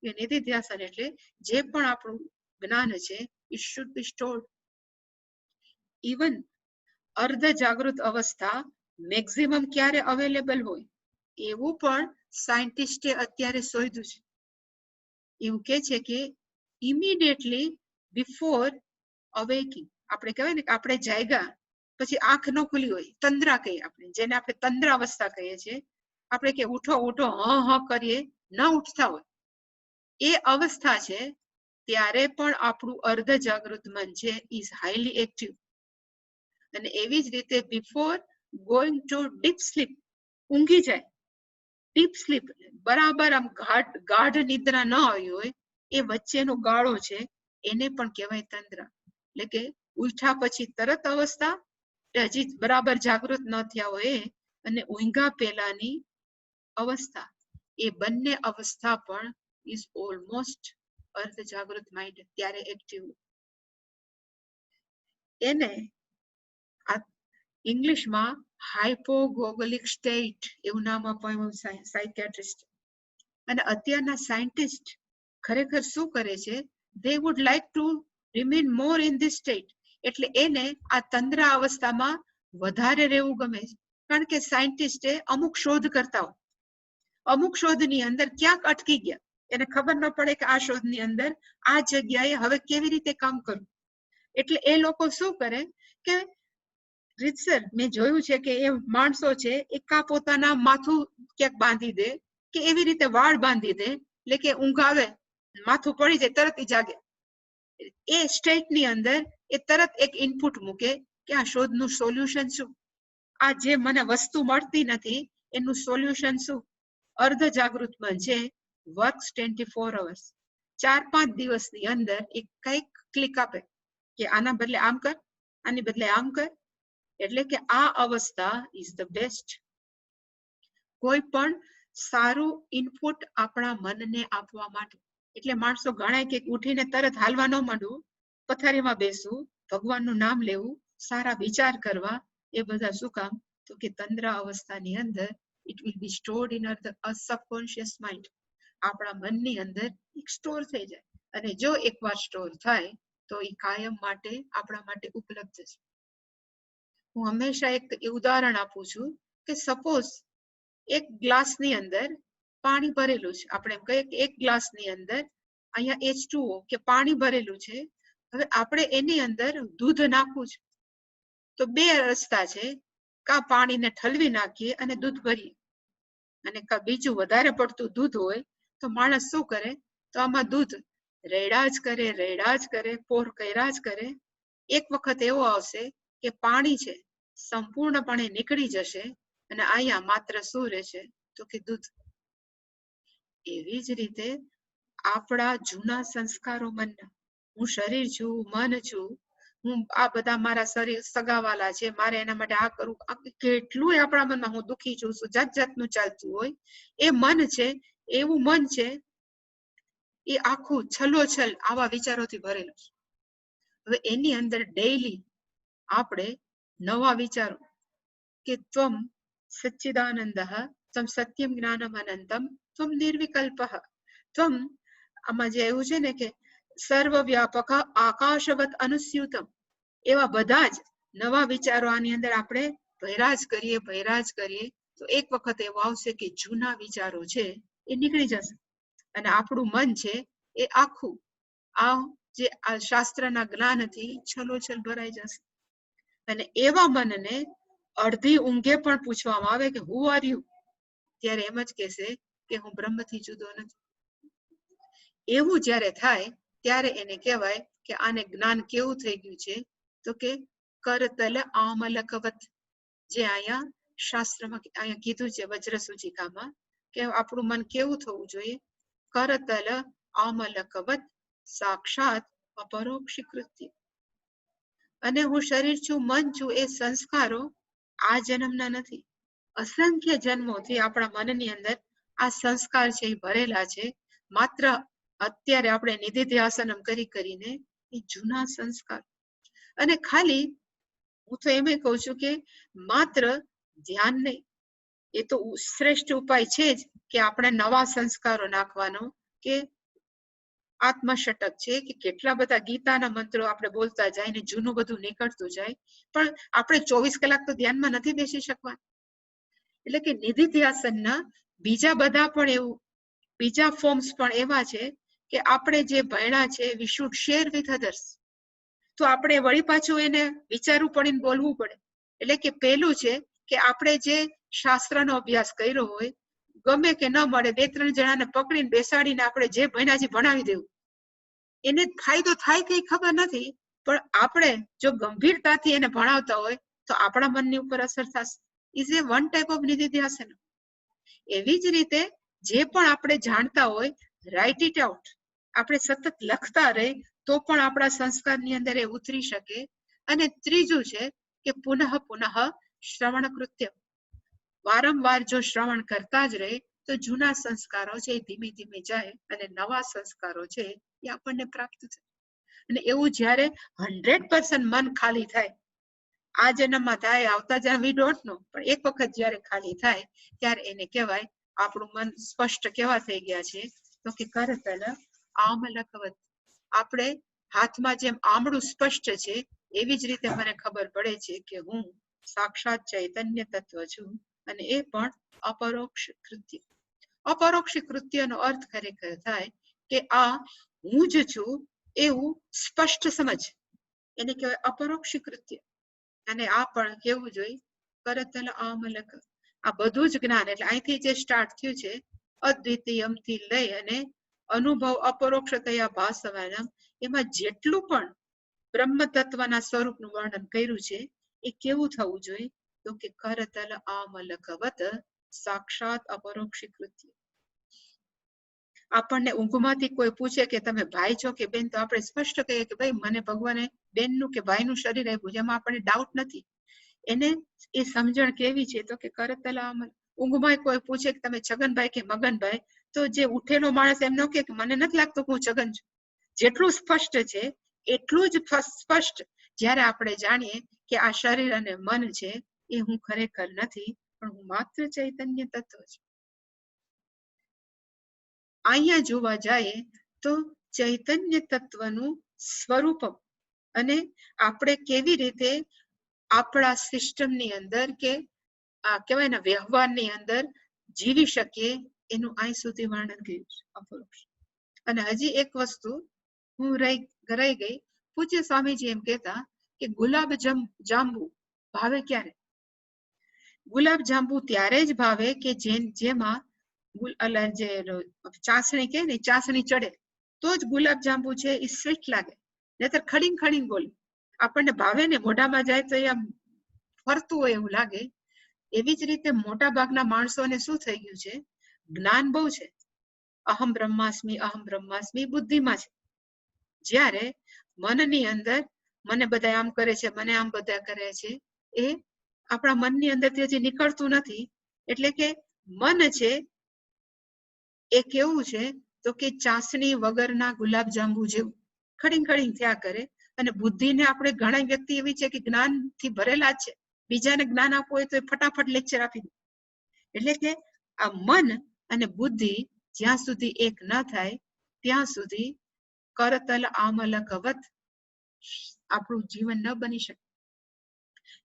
એ નિધિધ્યાસન એટલે જે પણ આપણું જ્ઞાન છે it should be stored. Even અર્ધ જાગૃત અવસ્થા મેક્સિમમ ક્યારે અવેલેબલ હોય એવું પણ સાયન્ટિસ્ટે અત્યારે શોધ્યું છે. એવું કે છે કે ઇમિડિયેટલી બિફોર અવેકિંગ, આપણે કહેવાય ને કે આપણે જાગ્યા પછી આંખ ન ખુલી હોય, તંદ્રા કહીએ આપણે, જેને આપણે તંદ્ર અવસ્થા કહીએ છીએ. આપણે કે ઉઠો ઉઠો હ કરીએ, ન ઉઠતા હોય એ અવસ્થા છે ત્યારે પણ આપણું અર્ધ જાગૃત મન છે ઇઝ હાઈલી એક્ટિવ. અને એવી જ રીતે before going to deep sleep, ઊંઘી જાય, ડીપ સ્લીપ બરાબર આમ ગાઢ નિદ્રા ન આવી હોય એ વચ્ચેનો ગાળો છે એને પણ કહેવાય તંદ્રા. એટલે કે ઉઠ્યા પછી તરત અવસ્થા, હજી બરાબર જાગૃત ન થયા હોય અને ઊંઘા પહેલાની અવસ્થા, એ બંને અવસ્થા પણ ઇઝ ઓલમોસ્ટ અર્ધ જાગૃત માઇન્ડ ત્યારે એક્ટિવ. એને ઇંગ્લિશમાં હાઇપોગોગલિક સ્ટેટ એવું નામ આપ્યું સાયકેટ્રિસ્ટ. અને અત્યારના સાયન્ટિસ્ટ ખરેખર શું કરે છે, they would like to remain more in this state. એટલે એને આ તંદ્રા અવસ્થામાં વધારે રહેવું ગમે છે. કારણ કે સાયન્ટિસ્ટે અમુક શોધ કરતા હોય, અમુક શોધની અંદર ક્યાંક અટકી ગયા, એને ખબર ન પડે કે આ શોધની અંદર આ જગ્યાએ હવે કેવી રીતે કામ કરવું. એટલે એ લોકો શું કરે કે રીતસર મેં જોયું છે કે એ માણસો છે એ કા પોતાના માથું ક્યાંક બાંધી દે કે એવી રીતે વાળ બાંધી દે, એટલે કે ઊંઘ આવે માથું પડી જાય તરત જાગે. એ સ્ટેટની અંદર એ તરત એક ઇનપુટ મૂકે કે આ શોધનું સોલ્યુશન શું, આ જે મને વસ્તુ મળતી નથી એનું સોલ્યુશન શું. અર્ધ જાગૃત મન છે વર્ક્સ 24 hours. 4-5 દિવસની અંદર એક કઈક ક્લિક આપે કે આના બદલે આમ કર, આની બદલે આમ કર. એટલે કે આ અવસ્થા ઇઝ ધ બેસ્ટ. કોઈ પણ સારું ઇનપુટ આપણા મનને આપવા માટે. એટલે માણસો ઘણા કે ઉઠીને તરત હાલવા ન માંડવું, પથારીમાં બેસવું, ભગવાનનું નામ લેવું, સારા વિચાર કરવા, એ બધા શું કામ તો કે તંદ્રા અવસ્થાની અંદર it will be stored in the subconscious mind. આપણા મનની અંદર એક સ્ટોર થઈ જાય. અને જો એકવાર સ્ટોર થાય તો એ કાયમ માટે આપણા માટે ઉપલબ્ધ છે. હું હંમેશા એક ઉદાહરણ આપું છું કે સપોઝ એક ગ્લાસની અંદર પાણી ભરેલું છે. આપણે એમ કહીએ કે એક ગ્લાસની અંદર અહીંયા H2O કે પાણી ભરેલું છે. હવે આપણે એની અંદર દૂધ નાખવું છે તો બે રસ્તા છે. કા પાણીને ઠલવી નાખીએ અને દૂધ ભરીએ, અને બીજું વધારે પડતું દૂધ હોય તો માણસ શું કરે, તો આમાં દૂધ રેડા જ કરે, પોર કર્યા જ કરે. એક વખત એવો આવશે કે પાણી છે સંપૂર્ણપણે નીકળી જશે અને અહીંયા માત્ર શું રહેશે, તો કે દૂધ. એવી જ રીતે આપણા જૂના સંસ્કારો મનના, હું શરીર છું, મન છું, હું આ બધા મારા શરીર સગાવાલા છે, મારે એના માટે આ કરવું, કેટલું આપણા મનમાં હું દુખી છું, જાત જાતનું ચાલતું હોય, એ મન છે, એવું મન છે એ આખું છલોછલ આવા વિચારોથી ભરેલું છે. હવે એની અંદર ડેઈલી આપણે નવા વિચારો કે ત્વમ સચ્ચિદાનંદ ત્વમ સત્યમ જ્ઞાનમ અનંતમ ત્વમ નિર્વિકલ્પ ત્વમ, આમાં જે એવું છે ને કે સર્વવ્યાપક આકાશવત અનુસ્યુતમ, એવા બધા જ નવા વિચારો આની અંદર આપણે ભર્યા જ કરીએ તો એક વખત એવો આવશે કે જૂના વિચારો છે એ નીકળી જશે અને આપણું મન છે એ આખું આ જે આ શાસ્ત્રના જ્ઞાનથી છલોછલ ભરાઈ જશે. અને એવા મનને અડધી ઊંઘે પણ પૂછવામાં આવે કે હુ આર યુ, ત્યારે એમ જ કહેશે કે હું બ્રહ્મથી જુદો નથી. એવું જ્યારે થાય ત્યારે એને કહેવાય કે આને જ્ઞાન કેવું થઈ ગયું છે, તો કે કરતલ આમલકવત, જે અહીંયા શાસ્ત્રમાં અહીંયા કીધું છે વજ્રસૂચિકામાં કે આપણું મન કેવું થવું જોઈએ, કરતલ આમલકવત સાક્ષાત અપરોક્ષ કૃત્ય. અને હું શરીર છું, મન છું, એ સંસ્કારો આ જન્મના નથી, અસંખ્ય જન્મોથી આપણા મનની અંદર આ સંસ્કાર છે એ ભરેલા છે. માત્ર અત્યારે આપણે નિધિધ્યાસનમ કરીને એ જૂના સંસ્કાર. અને ખાલી હું તો એમ કહું છું કે માત્ર ધ્યાન નહીં, એ તો શ્રેષ્ઠ ઉપાય છે જ કે આપણે નવા સંસ્કારો નાખવાનો, કે આત્મષટક છે કે કેટલા બધા ગીતાના મંત્રો આપણે બોલતા જાય ને જૂનું બધું નીકળતું જાય, પણ આપણે 24 કલાક તો ધ્યાનમાં નથી બેસી શકવા. એટલે કે નિધિધ્યાસનના બીજા બધા પણ એવું, બીજા ફોર્મ્સ પણ એવા છે કે આપણે જે ભણ્યા છે we should share with others. તો આપણે વળી પાછું એને વિચારવું પડે, બોલવું પડે. એટલે કે પહેલું છે કે આપણે જે શાસ્ત્રનો અભ્યાસ કર્યો હોય, ગમે કે ન મળે 2-3 જણાને પકડીને બેસાડીને આપણે જે ભણ્યા છે ભણાવી દેવું. એને ફાયદો થાય કઈ ખબર નથી, પણ આપણે જો ગંભીરતાથી એને ભણાવતા હોય તો આપણા મનની ઉપર અસર થશે. Is a one type of નિધિધ્યાસન. એવી જ રીતે જે પણ આપણે જાણતા હોય રાઇટ ઇટ આઉટ, આપણે સતત લખતા રહે તો પણ આપણા સંસ્કારની અંદર એ ઉતરી શકે. અને ત્રીજું છે કે પુનઃ શ્રવણ કૃત્ય, વારંવાર જો શ્રવણ કરતા જ રહે તો જૂના સંસ્કારો છે એ ધીમે ધીમે જાય અને નવા સંસ્કારો છે એ આપણને પ્રાપ્ત થાય. અને એવું જ્યારે 100% મન ખાલી થાય, આ જન્મમાં થાય, આવતા જન્મ વી ડોન્ટ નો, પણ એક વખત જ્યારે ખાલી થાય ત્યારે એને કહેવાય આપણું મન સ્પષ્ટ કેવા થઈ ગયા છે, તો કે કરતલ આમલકવત. આપણે હાથમાં જેમ આમળું સ્પષ્ટ છે એવી જ રીતે મને ખબર પડે છે કે હું સાક્ષાત ચૈતન્ય તત્વ છું, અને એ પણ અપરોક્ષ કૃત્ય. અપરોક્ષ કૃત્યનો અર્થ ખરેખર થાય કે આ હું જ છું એવું સ્પષ્ટ સમજ, એને કહેવાય અપરોક્ષ કૃત્ય. અને આ પણ કેવું જોઈએ, કરતલ આમલક. આ બધું જ જ્ઞાન, એટલે અહીંથી જે સ્ટાર્ટ થયું છે અદ્વિતીયમ થી લઈ અને અનુભવ અપરોક્ષતયા ભાસવાના, એમાં જેટલું પણ બ્રહ્મ તત્વના સ્વરૂપનું વર્ણન કર્યું છે એ કેવું થવું જોઈએ, તો કે કરતલ આમલકવત સાક્ષાત અપરોક્ષ કૃત્ય. આપણને ઊંઘમાંથી કોઈ પૂછે કે તમે ભાઈ છો કે બેન, તો આપણે સ્પષ્ટ કહીએ કે ભાઈ મને ભગવાને બેનનું કે ભાઈનું શરીર આપ્યું છે, એમાં આપણને ડાઉટ નથી. એને એ સમજણ કેવી છે, તો કે કરતલ આમલ. ઊંઘમાં કોઈ પૂછે કે તમે છગનભાઈ કે મગનભાઈ, તો જે ઉઠેલો માણસ એમ ન કે મને નથી લાગતું હું છગન છું. જેટલું સ્પષ્ટ છે એટલું જ સ્પષ્ટ જ્યારે આપણે જાણીએ કે આ શરીર અને મન છે એ હું ખરેખર નથી, પણ હું માત્ર ચૈતન્ય તત્વ છું. અહીંયા જોવા જાય તો ચૈતન્ય તત્વનું સ્વરૂપમ અને આપણે કેવી રીતે આપણા સિસ્ટમની અંદર કે આ કહેવાય ને વ્યવહારની અંદર જીવી શકીએ એનું અહીં સુધી વર્ણન કર્યું છે અપરોક્ષ. અને હજી એક વસ્તુ હું રહી ગઈ. પૂજ્ય સ્વામીજી એમ કહેતા કે ગુલાબ જાંબુ ભાવે ક્યારે? ગુલાબ જાંબુ ત્યારે જ ભાવે કે જેમાં જે ચાસણી કે ને ચાસણી ચડે તો જ ગુલાબ જાંબુ છે એ સ્વીટ લાગે, નહીતર ખડીંગ ખડીંગ બોલે. આપણને ભાવે ને મોઢામાં જાય તો એ ફરતું હોય એવું લાગે. એવી જ રીતે મોટા ભાગના માણસોને શું થઈ ગયું છે, જ્ઞાન બહુ છે, અહમ બ્રહ્માસ્મિ બુદ્ધિમાં છે. જ્યારે મનની અંદર મને બધા આમ કરે છે, મને આમ બધા કરે છે, એ આપણા મનની અંદરથી હજી નીકળતું નથી. એટલે કે મન છે એ કેવું છે તો કે ચાસણી વગરના ગુલાબ જાંબુ જેવું ખડીંગ ખડીંગ થયા કરે. અને બુદ્ધિને આપણે ઘણા વ્યક્તિ એવી છે કે જ્ઞાનથી ભરેલા જ છે, બીજાને જ્ઞાન આપવું હોય તો એ ફટાફટ લેક્ચર આપી દે. એટલે કે આ મન અને બુદ્ધિ જ્યાં સુધી એક ન થાય ત્યાં સુધી કરતલ આમલકવત આપણું જીવન ન બની શકે.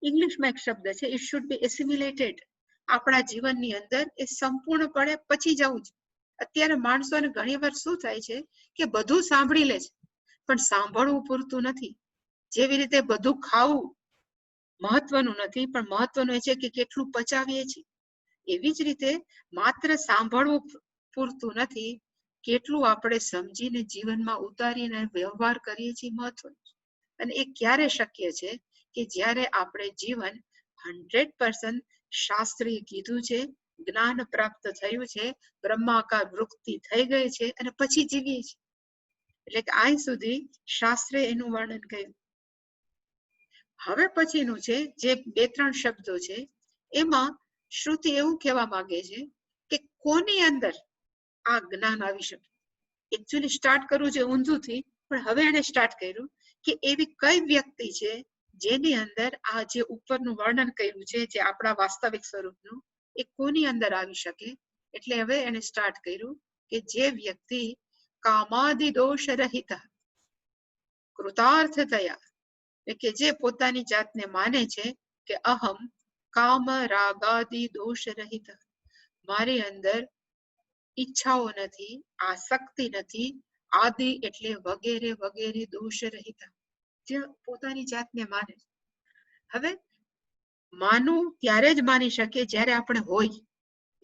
ઇંગ્લિશમાં એક શબ્દ છે, ઇટ શુડ બી એસિમ્યુલેટેડ. આપણા જીવનની અંદર એ સંપૂર્ણપણે પછી જવું છે. અત્યારે માણસોને ઘણી વાર શું થાય છે કે બધું સાંભળી લે છે પણ સાંભળવું પૂરતું નથી. જેવી રીતે બધું ખાવું મહત્વનું નથી પણ મહત્વનું એ છે કે કેટલું પચાવીએ છીએ, એવી જ રીતે માત્ર સાંભળવું પૂરતું નથી, કેટલું આપણે સમજીને જીવનમાં ઉતારીને વ્યવહાર કરીએ છીએ મહત્વનું. અને એ ક્યારે શક્ય છે કે જ્યારે આપણે જીવન 100% શાસ્ત્રીય કીધું છે, જ્ઞાન પ્રાપ્ત થયું છે, બ્રહ્માકાર વૃત્તિ થઈ ગઈ છે અને પછી જીવીએ છીએ. એટલે કે અહીં સુધી શાસ્ત્રે એનું વર્ણન કર્યું. હવે પછીનું છે જે 2-3 શબ્દો છે, એમાં શ્રુતિ એવું કહેવા માંગે છે કે કોની અંદર આ જ્ઞાન આવી શકે. એકચ્યુઅલી સ્ટાર્ટ કરવું છે ઊંધુંથી, પણ હવે એને સ્ટાર્ટ કર્યું કે એવી કઈ વ્યક્તિ છે જેની અંદર આ જે ઉપરનું વર્ણન કર્યું છે જે આપણા વાસ્તવિક સ્વરૂપનું, એ કોની અંદર આવી શકે. એટલે હવે એને સ્ટાર્ટ કર્યું કે જે વ્યક્તિ કામાદિ દોષ રહિત કૃતાર્થ થયા, કે જે પોતાની જાતને માને છે કે અહમ કામ રાગાદિ દોષ રહિત, મારી અંદર ઈચ્છાઓ નથી, આસક્તિ નથી, આદિ એટલે વગેરે વગેરે દોષ રહિત, જે પોતાની જાતને માને. હવે માનવું ત્યારે જ માની શકે જ્યારે આપણે હોય.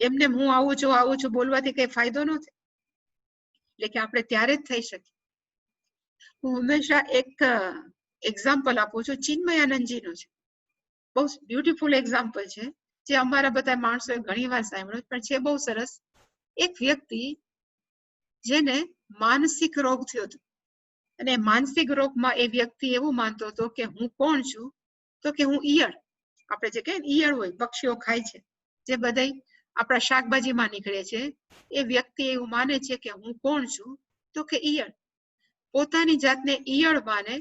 એમને હું આવું છું બોલવાથી કઈ ફાયદો ન થાય. એટલે કે આપણે ત્યારે જ થઈ શકે. હું હંમેશા એક એક્ઝામ્પલ આપું છું, ચિન્મયાનંદજીનું છે. બહુ બ્યુટીફુલ એક્ઝામ્પલ છે જે અમારા બધા માણસોએ ઘણી વાર સાંભળ્યું પણ છે બહુ સરસ. એક વ્યક્તિ જેને માનસિક રોગ થયો હતો અને માનસિક રોગમાં એ વ્યક્તિ એવું માનતો હતો કે હું કોણ છું, તો કે હું ઈયળ, આપણે જે કહીએ ઈયળ હોય પક્ષીઓ ખાય છે, જે બધા આપણા શાકભાજીમાં નીકળે છે, એ વ્યક્તિ એવું માને છે કે હું કોણ છું, તો કે ઈયળ. પોતાની જાતને ઈયળ માને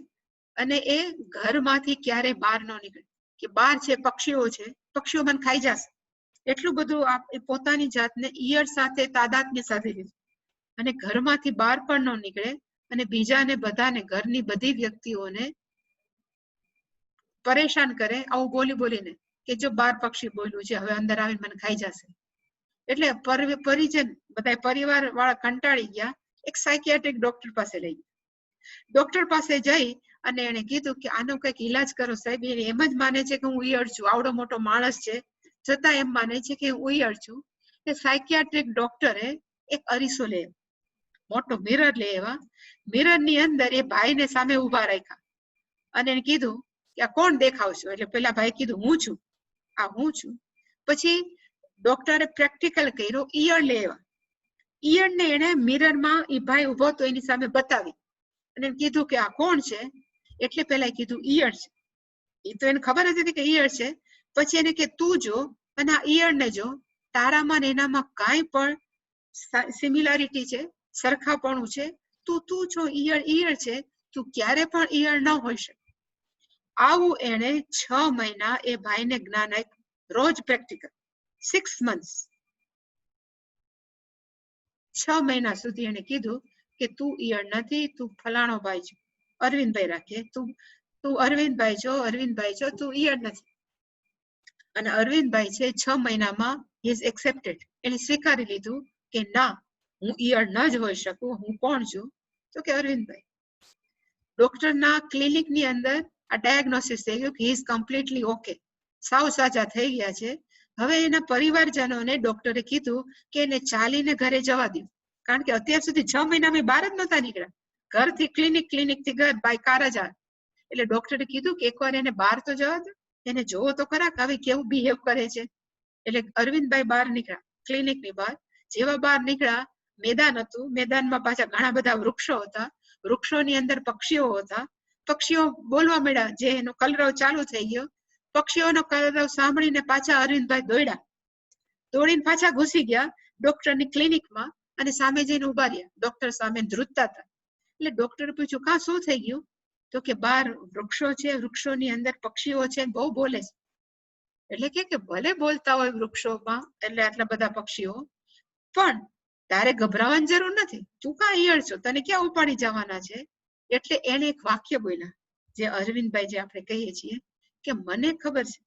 અને એ ઘરમાંથી ક્યારે બહાર ન નીકળે કે બહાર છે પક્ષીઓ છે, પક્ષીઓ મને ખાઈ જશે. એટલું બધું પોતાની જાતને ઈયળ સાથે તાદાત્મ્ય સાધી લીધું અને ઘરમાંથી બહાર પણ ન નીકળે અને બીજાને બધાને ઘરની બધી વ્યક્તિઓને પરેશાન કરે આવું બોલી બોલીને કે જો બાર પક્ષી બોલ્યું છે હવે અંદર આવીને મને ખાઈ જશે. એટલે પરિજન બધા પરિવાર વાળા કંટાળી ગયા, એક સાયકિયાટ્રિક ડોક્ટર પાસે લઈ ગયા. ડોક્ટર પાસે જઈ અને એને કીધું કે આનો કઈક ઈલાજ કરો સાહેબ. એ એમ જ માને છે કે હું ઈયળ છું, આવડો મોટો માણસ છે છતાં એમ માને છે કે હું ઈયળ છું. એ સાયકિયાટ્રિક ડોક્ટરે એક અરીસો લે, મોટો મિરર લે, એવા મિરર ની અંદર એ ભાઈને સામે ઉભા રાખ્યા અને એને કીધું કે આ કોણ દેખાવશો. એટલે પેલા ભાઈ કીધું હું છું, આ હું છું. પછી ડોક્ટરે પ્રેક્ટિકલ કર્યો, ઈયળ લેવા, ઈયળ ને એને મિરરમાં એ ભાઈ ઉભો તો એની સામે બતાવી અને કીધું કે આ કોણ છે. એટલે પેલા કીધું ઈયળ છે. એ તો એને ખબર જ હતી કે ઈયળ છે. પછી એને કે તું જો અને આ ઈયળ ને જો, તારામાં ને એનામાં કાંઈ પણ સિમિલારિટી છે, સરખાપણું છે, તું છો ઈયળ, ઈયળ છે, તું ક્યારે પણ ઈયળ ન હોઈ શકે. આવું એને 6 મહિના એ ભાઈને જ્ઞાન આપ્યું, રોજ પ્રેક્ટિકલ, 6 months. 6 મહિના સુધી એને કીધું કે તું ઈયળ નથી, તું ફલાણો ભાઈ છો, અરવિંદભાઈ રાખીએ, તું અરવિંદભાઈ છો, તું ઈયળ નથી. અને અરવિંદભાઈ છે 6 મહિનામાં હી ઇઝ એક્સેપ્ટેડ, એને સ્વીકારી લીધું કે ના, હું ઈયળ ન જ હોઈ શકું, હું કોણ છું? તો કે અરવિંદભાઈ. ડોક્ટરના ક્લિનિકની અંદર આ ડાયગ્નોસિસ થઈ ગયું કે હી ઇઝ કમ્પ્લીટલી ઓકે, સાવ સાજા થઈ ગયા છે. હવે એના પરિવારજનોને ડોક્ટરે કીધું કે એને ચાલીને ઘરે જવા દો, કારણ કે અત્યાર સુધી 6 મહિનામાં બહાર જ નહોતા નીકળ્યા, ઘરથી ક્લિનિક, ક્લિનિકથી ઘર, બાય કાર જ આવે. એટલે ડોક્ટરે કીધું કે એકવાર એને બહાર તો જવા દો, એને જોવો તો ખરા કે હવે કેવું બિહેવ કરે છે. એટલે અરવિંદભાઈ બહાર નીકળ્યા, ક્લિનિકની બહાર. જેવા બહાર નીકળ્યા, મેદાન હતું, મેદાનમાં પાછા ઘણા બધા વૃક્ષો હતા, વૃક્ષોની અંદર પક્ષીઓ હતા, પક્ષીઓ બોલવા મળ્યા, જે એનો કલરવ ચાલુ થઈ ગયો. પક્ષીઓનો કલરવ સાંભળીને પાછા અરવિંદભાઈ દોડીને પાછા ઘૂસી ગયા ડોક્ટરની ક્લિનિકમાં અને સામે જઈને ઉભા રહ્યા. ડોક્ટર સામે ધ્રુજતા હતા. એટલે ડોક્ટરે પૂછ્યું, કા શું થઈ ગયું? તો કે બહાર વૃક્ષો છે, વૃક્ષોની અંદર પક્ષીઓ છે, બહુ બોલે છે. એટલે કે ભલે બોલતા હોય વૃક્ષોમાં, એટલે આટલા બધા પક્ષીઓ, પણ તારે ગભરાવાની જરૂર નથી, તું કા ઈયળ છો, તને ક્યાં ઉપાડી જવાના છે? એટલે એને એક વાક્ય બોલ્યા, જે અરવિંદભાઈ જે આપણે કહીએ છીએ કે મને ખબર છે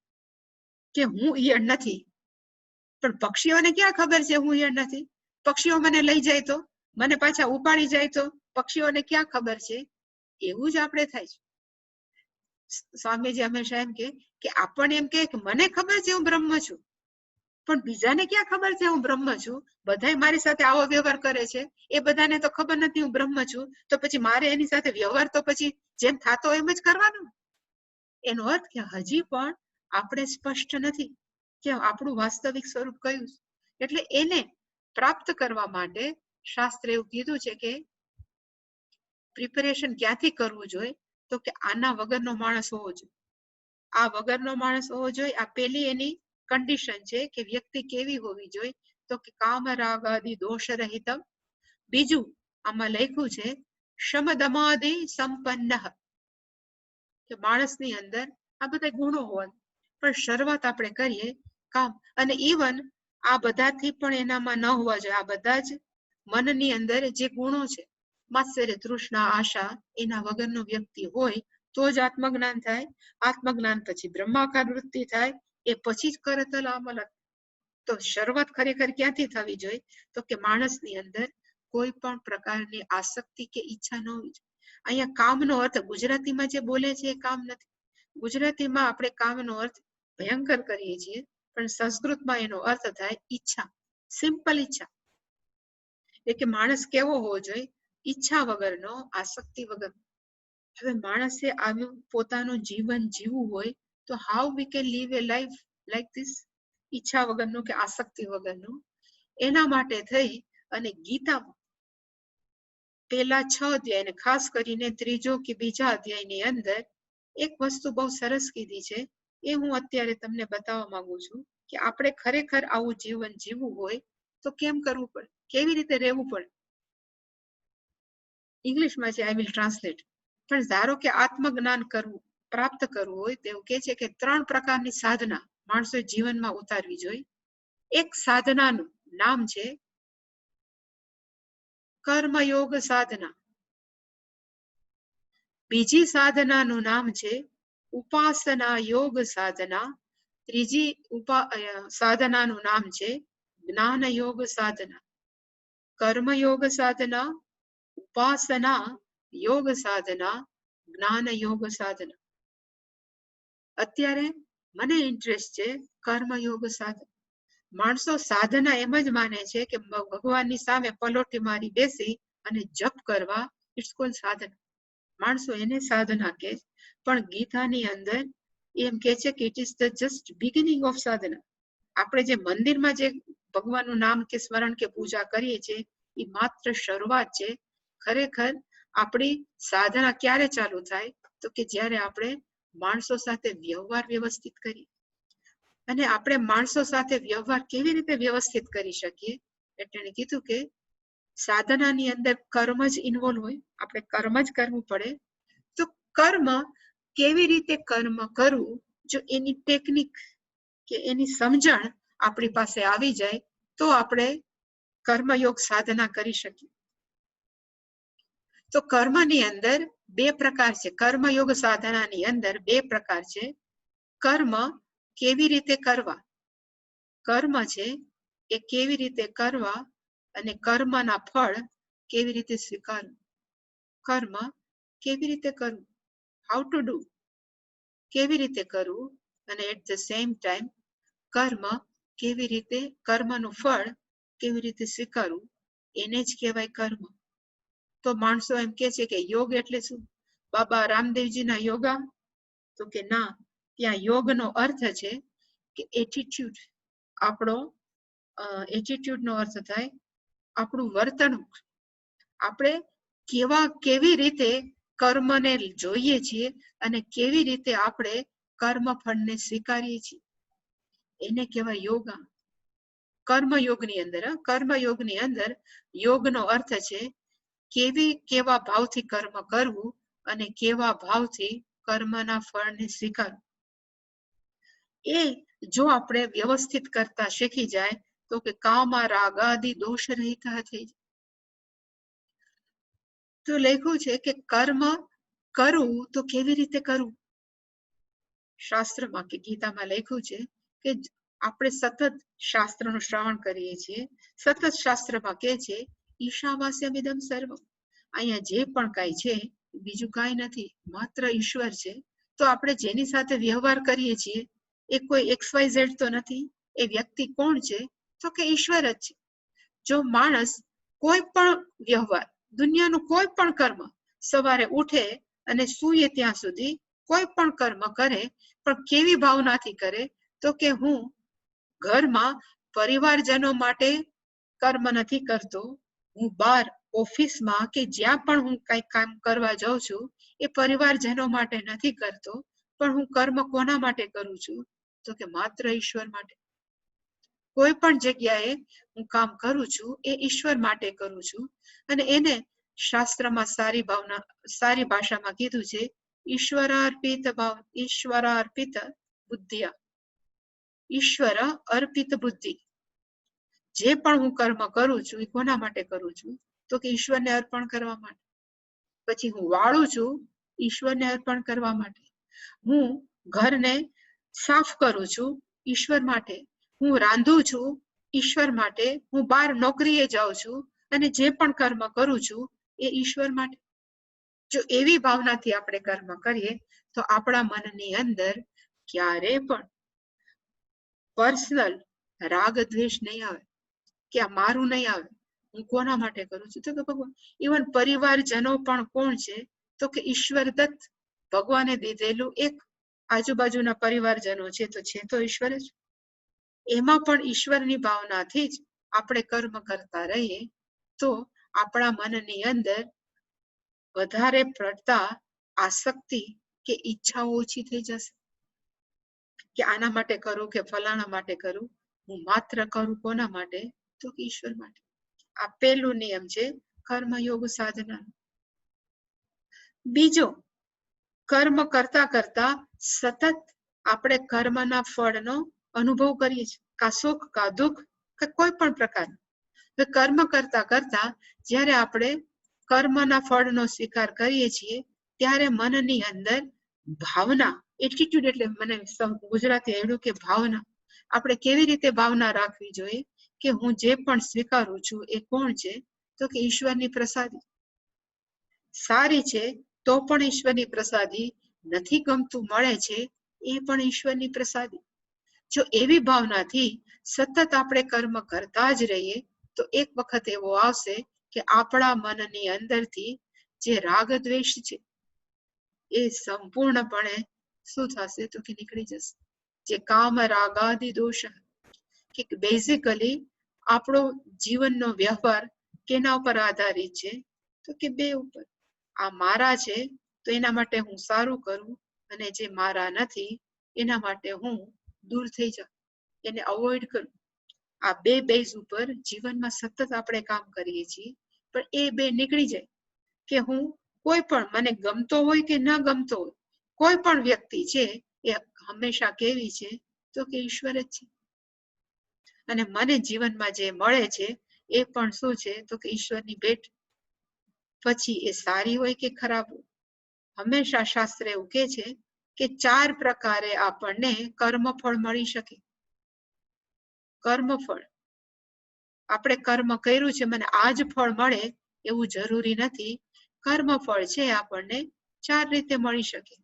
કે હું ઈયળ નથી, પણ પક્ષીઓને ક્યાં ખબર છે હું ઈયળ નથી? પક્ષીઓ મને લઈ જાય તો, મને પાછા ઉપાડી જાય તો પક્ષીઓને ક્યાં ખબર છે? એવું જ આપણે થાય છે. સ્વામીજી હંમેશા એમ કે આપણને એમ કે મને ખબર છે હું બ્રહ્મ છું, પણ બીજાને ક્યાં ખબર છે હું બ્રહ્મ છું? બધાય મારી સાથે આવો વ્યવહાર કરે છે, એ બધાને તો ખબર નથી હું બ્રહ્મ છું, તો પછી મારે એની સાથે વ્યવહાર તો પછી જેમ થતો એમ જ કરવાનો. એનો અર્થ કે હજી પણ આપણે સ્પષ્ટ નથી કે આપણું વાસ્તવિક સ્વરૂપ કયું છે. એટલે એને પ્રાપ્ત કરવા માટે શાસ્ત્રે એવું કીધું છે કે પ્રિપેરેશન ક્યાંથી કરવું જોઈએ? તો કે આના વગરનો માણસ હોવો જોઈએ, આ વગરનો માણસ હોવો જોઈએ. આ પેલી એની કન્ડિશન છે કે વ્યક્તિ કેવી હોવી જોઈએ? તો કે કામ રાગ આદિ દોષ રહિત. બીજું આમાં લખ્યું છે શમદમાદિ સંપન્ન, કે માણસની અંદર આ બધા ગુણો હોય, પણ શરૂઆત આપણે કરીએ કામ, અને ઇવન આ બધાથી પણ એનામાં ન હોવા જોઈએ. આ બધા જ મનની અંદર જે ગુણો છે, માત્સર્ય, તૃષ્ણા, આશા, એના વગરનો વ્યક્તિ હોય તો જ આત્મજ્ઞાન થાય. આત્મજ્ઞાન પછી બ્રહ્માકાર વૃત્તિ થાય, એ પછી જ કરતલ અમલ. તો શરૂઆત ખરેખર ક્યાંથી થવી જોઈએ? તો કે માણસની અંદર કોઈ પણ પ્રકારની આસક્તિ કે ઈચ્છા ન હોવી જોઈએ. અહીંયા કામનો અર્થ ગુજરાતીમાં જે બોલે છે એ કામ નથી. ગુજરાતીમાં આપણે કામનો અર્થ ભયંકર કરીએ છીએ, પણ સંસ્કૃતમાં એનો અર્થ થાય ઈચ્છા, સિમ્પલ ઈચ્છા. એટલે કે માણસ કેવો હોવો જોઈએ? ઈચ્છા વગરનો, આસક્તિ વગરનો. હવે માણસે આવ્યું પોતાનું જીવન જીવવું હોય તો how we can live A life like this, ઈચ્છા વગરનું કે આસક્તિ વગરનું? એના માટે થઈ અને ગીતામાં પેલા 6 અધ્યાય, અને ખાસ કરીને ત્રીજો કે બીજા અધ્યાયની અંદર એક વસ્તુ બહુ સરસ કીધી છે. એ હું અત્યારે તમને બતાવવા માંગુ છું કે આપણે ખરેખર આવું જીવન જીવવું હોય તો કેમ કરવું પડે, કેવી રીતે રહેવું પડે. ઇંગ્લિશમાં છે, આઈ વિલ ટ્રાન્સલેટ. પણ ધારો કે આત્મજ્ઞાન કરવું, પ્રાપ્ત કરવું હોય તો એવું કે છે કે 3 પ્રકારની સાધના માણસોએ જીવનમાં ઉતારવી જોઈએ. એક સાધનાનું નામ છે કર્મયોગ સાધના. બીજી સાધનાનું નામ છે ઉપાસના યોગ સાધના. ત્રીજી સાધનાનું નામ છે જ્ઞાન યોગ સાધના. કર્મયોગ સાધના, ઉપાસના યોગ સાધના, જ્ઞાન યોગ સાધના. અત્યારે મને ઇન્ટરેસ્ટ છે કર્મયોગ સાધના. માણસો સાધના એમ જ માને છે કે ભગવાનની સામે પલોઠી મારી બેસી અને જપ કરવા, ઇટ્સ કોલ્ડ સાધના. માણસો એને સાધના કહે, પણ ગીતાની અંદર એમ કે છે કે it is the just beginning of સાધના. આપણે જે મંદિરમાં જે ભગવાનનું નામ કે સ્મરણ કે પૂજા કરીએ છીએ એ માત્ર શરૂઆત છે. ખરેખર આપણી સાધના ક્યારે ચાલુ થાય? તો કે જ્યારે આપણે માણસો સાથે વ્યવહાર વ્યવસ્થિત કરીએ. અને આપણે માણસો સાથે વ્યવહાર કેવી રીતે વ્યવસ્થિત કરી શકીએ? એટલે કીધું કે સાધનાની અંદર કર્મ જ ઇન્વોલ્વ હોય, આપણે કર્મ જ કરવું પડે. તો કર્મ કેવી રીતે કર્મ કરવું, જો એની ટેકનિક કે એની સમજણ આપણી પાસે આવી જાય તો આપણે કર્મયોગ સાધના કરી શકીએ. તો કર્મની અંદર બે પ્રકાર છે. કર્મયોગ સાધનાની અંદર બે પ્રકાર છે. કર્મ કેવી રીતે કરવા, કર્મ છે એ કેવી રીતે કરવા અને કર્મના ફળ કેવી રીતે સ્વીકારવું. કર્મ કેવી રીતે કરવું, હાઉ ટુ ડુ, કેવી રીતે કરવું, અને એટ ધ સેમ ટાઈમ કર્મ કેવી રીતે, કર્મનું ફળ કેવી રીતે સ્વીકારવું, એને જ કહેવાય કર્મ. તો માણસો એમ કે છે કે યોગ એટલે શું, બાબા રામદેવજીના યોગા? તો કે ના, ત્યાં યોગનો અર્થ છે કે એટીટ્યુડ. આપણો એટીટ્યુડ નો અર્થ થાય આપણું વર્તણૂક. આપણે કેવી રીતે કર્મને જોઈએ છીએ અને કેવી રીતે આપણે કર્મ ફળને સ્વીકારીએ છીએ, એને કહેવાય યોગા. કર્મયોગની અંદર, કર્મયોગની અંદર યોગનો અર્થ છે કેવા ભાવથી કર્મ કરવું અને કેવા ભાવથી કર્મના ફળને સ્વીકારવું. એ જો આપણે વ્યવસ્થિત કરતા શીખી જાય તો કે કામા રાગાદિ દોષ રહેતા થઈ જાય. તો લખ્યું છે કે કર્મ કરવું તો કેવી રીતે કરવું. શાસ્ત્રમાં કે ગીતામાં લખ્યું છે કે આપણે સતત શાસ્ત્રનું શ્રવણ કરીએ છીએ. સતત શાસ્ત્રમાં કે છે ઈશાવાસ્યમિદમ સર્વ, અહીંયા જે પણ કાંઈ છે બીજું કાંઈ નથી, માત્ર ઈશ્વર છે. તો આપણે જેની સાથે વ્યવહાર કરીએ છીએ એ કોઈ XYZ તો નથી. એ વ્યક્તિ કોણ છે, તો કે ઈશ્વર જ છે. જો માણસ કોઈ પણ વ્યવહાર, દુનિયાનું કોઈ પણ કર્મ, સવારે ઉઠે અને સૂઈએ ત્યાં સુધી કોઈ પણ કર્મ કરે, પણ કેવી ભાવનાથી કરે, તો કે હું ઘરમાં પરિવારજનો માટે કર્મ નથી કરતો, હું બહાર ઓફિસમાં કે જ્યાં પણ હું કઈ કામ કરવા જાઉં છું એ પરિવારજનો માટે નથી કરતો, પણ હું કર્મ કોના માટે કરું છું, તો કે માત્ર ઈશ્વર માટે. કોઈ પણ જગ્યાએ હું કામ કરું છું એ ઈશ્વર માટે કરું છું. અને એને શાસ્ત્રમાં સારી ભાષામાં કીધું છે ઈશ્વરાર્પિત ભાવ, ઈશ્વરાર્પિત બુદ્ધિયા, ઈશ્વર અર્પિત બુદ્ધિ. જે પણ હું કર્મ કરું છું એ કોના માટે કરું છું, તો કે ઈશ્વરને અર્પણ કરવા માટે. પછી હું વાળું છું ઈશ્વરને અર્પણ કરવા માટે. હું ઘરને સાફ કરું છું ઈશ્વર માટે. હું રાંધું છું ઈશ્વર માટે. હું બહાર નોકરીએ જાઉં છું અને જે પણ કર્મ કરું છું એ ઈશ્વર માટે. જો એવી ભાવનાથી આપણે કર્મ કરીએ તો આપણા મનની અંદર ક્યારે પણ પર્સનલ રાગ દ્વેષ નહીં આવે કે આ મારું નહીં આવે, હું કોના માટે કરું છું, તો કે ભગવાન. ઇવન પરિવારજનો પણ કોણ છે, તો કે ઈશ્વર દત્ત, ભગવાને દીધેલું એક. આજુબાજુના પરિવારજનો છે તો ઈશ્વર જ. એમાં પણ ઈશ્વરની ભાવનાથી જ આપણે કર્મ કરતા રહીએ તો આપણા મનની અંદર વધારે પડતા આસક્તિ કે ઈચ્છાઓ ઓછી થઈ જશે કે આના માટે કરું કે ફલાણા માટે કરું. હું માત્ર કરું કોના માટે, તો કે ઈશ્વર માટે. આ પહેલું નિયમ છે કર્મયોગ સાધના. બીજો, કર્મ કરતા કરતા સતત આપણે કર્મના ફળનો અનુભવ કરીએ છીએ, કા સુખ કા દુઃખ કે કોઈ પણ પ્રકાર. કર્મ કરતા કરતા જ્યારે આપણે કર્મના ફળનો સ્વીકાર કરીએ છીએ ત્યારે મનની અંદર ભાવના, એટીટ્યુડ એટલે મને ગુજરાતી આવડ્યું કે ભાવના. આપણે કેવી રીતે ભાવના રાખવી જોઈએ કે હું જે પણ સ્વીકારું છું એ કોણ છે, તો કે ઈશ્વરની પ્રસાદી. સારી છે તો પણ ઈશ્વરની પ્રસાદી, નથી ગમતું મળે છે એ પણ ઈશ્વરની પ્રસાદી. જો એવી ભાવનાથી સતત આપણે કર્મ કરતા જ રહીએ તો એક વખત એવો આવશે કે આપણા મનની અંદરથી જે રાગ દ્વેષ છે એ સંપૂર્ણપણે શું થશે, તો કે નીકળી જશે. જે કામ રાગાદિ દોષ, કે બેઝિકલી આપણો જીવનનો વ્યવહાર કેના ઉપર આધારિત છે, તો કે બે ઉપર. આ મારા છે તો એના માટે હું સારું કરું, અને જે મારા નથી એના માટે હું દૂર થઈ જાઉં, એને અવોઇડ કરું. આ બે બેઝ ઉપર જીવનમાં સતત આપણે કામ કરીએ છીએ. પણ એ બે નીકળી જાય કે હું કોઈ પણ, મને ગમતો હોય કે ન ગમતો હોય, કોઈ પણ વ્યક્તિ છે એ હંમેશા કેવી છે, તો કે ઈશ્વર જ છે. અને મને જીવનમાં જે મળે છે એ પણ શું છે, તો કે ઈશ્વરની ભેટ. પછી એ સારી હોય કે ખરાબ હોય. હંમેશા શાસ્ત્ર એવું કહે છે કે 4 પ્રકારે આપણને કર્મફળ મળી શકે. કર્મફળ, આપણે કર્મ કર્યું છે મને આ જ ફળ મળે એવું જરૂરી નથી. કર્મફળ છે આપણને 4 રીતે મળી શકે.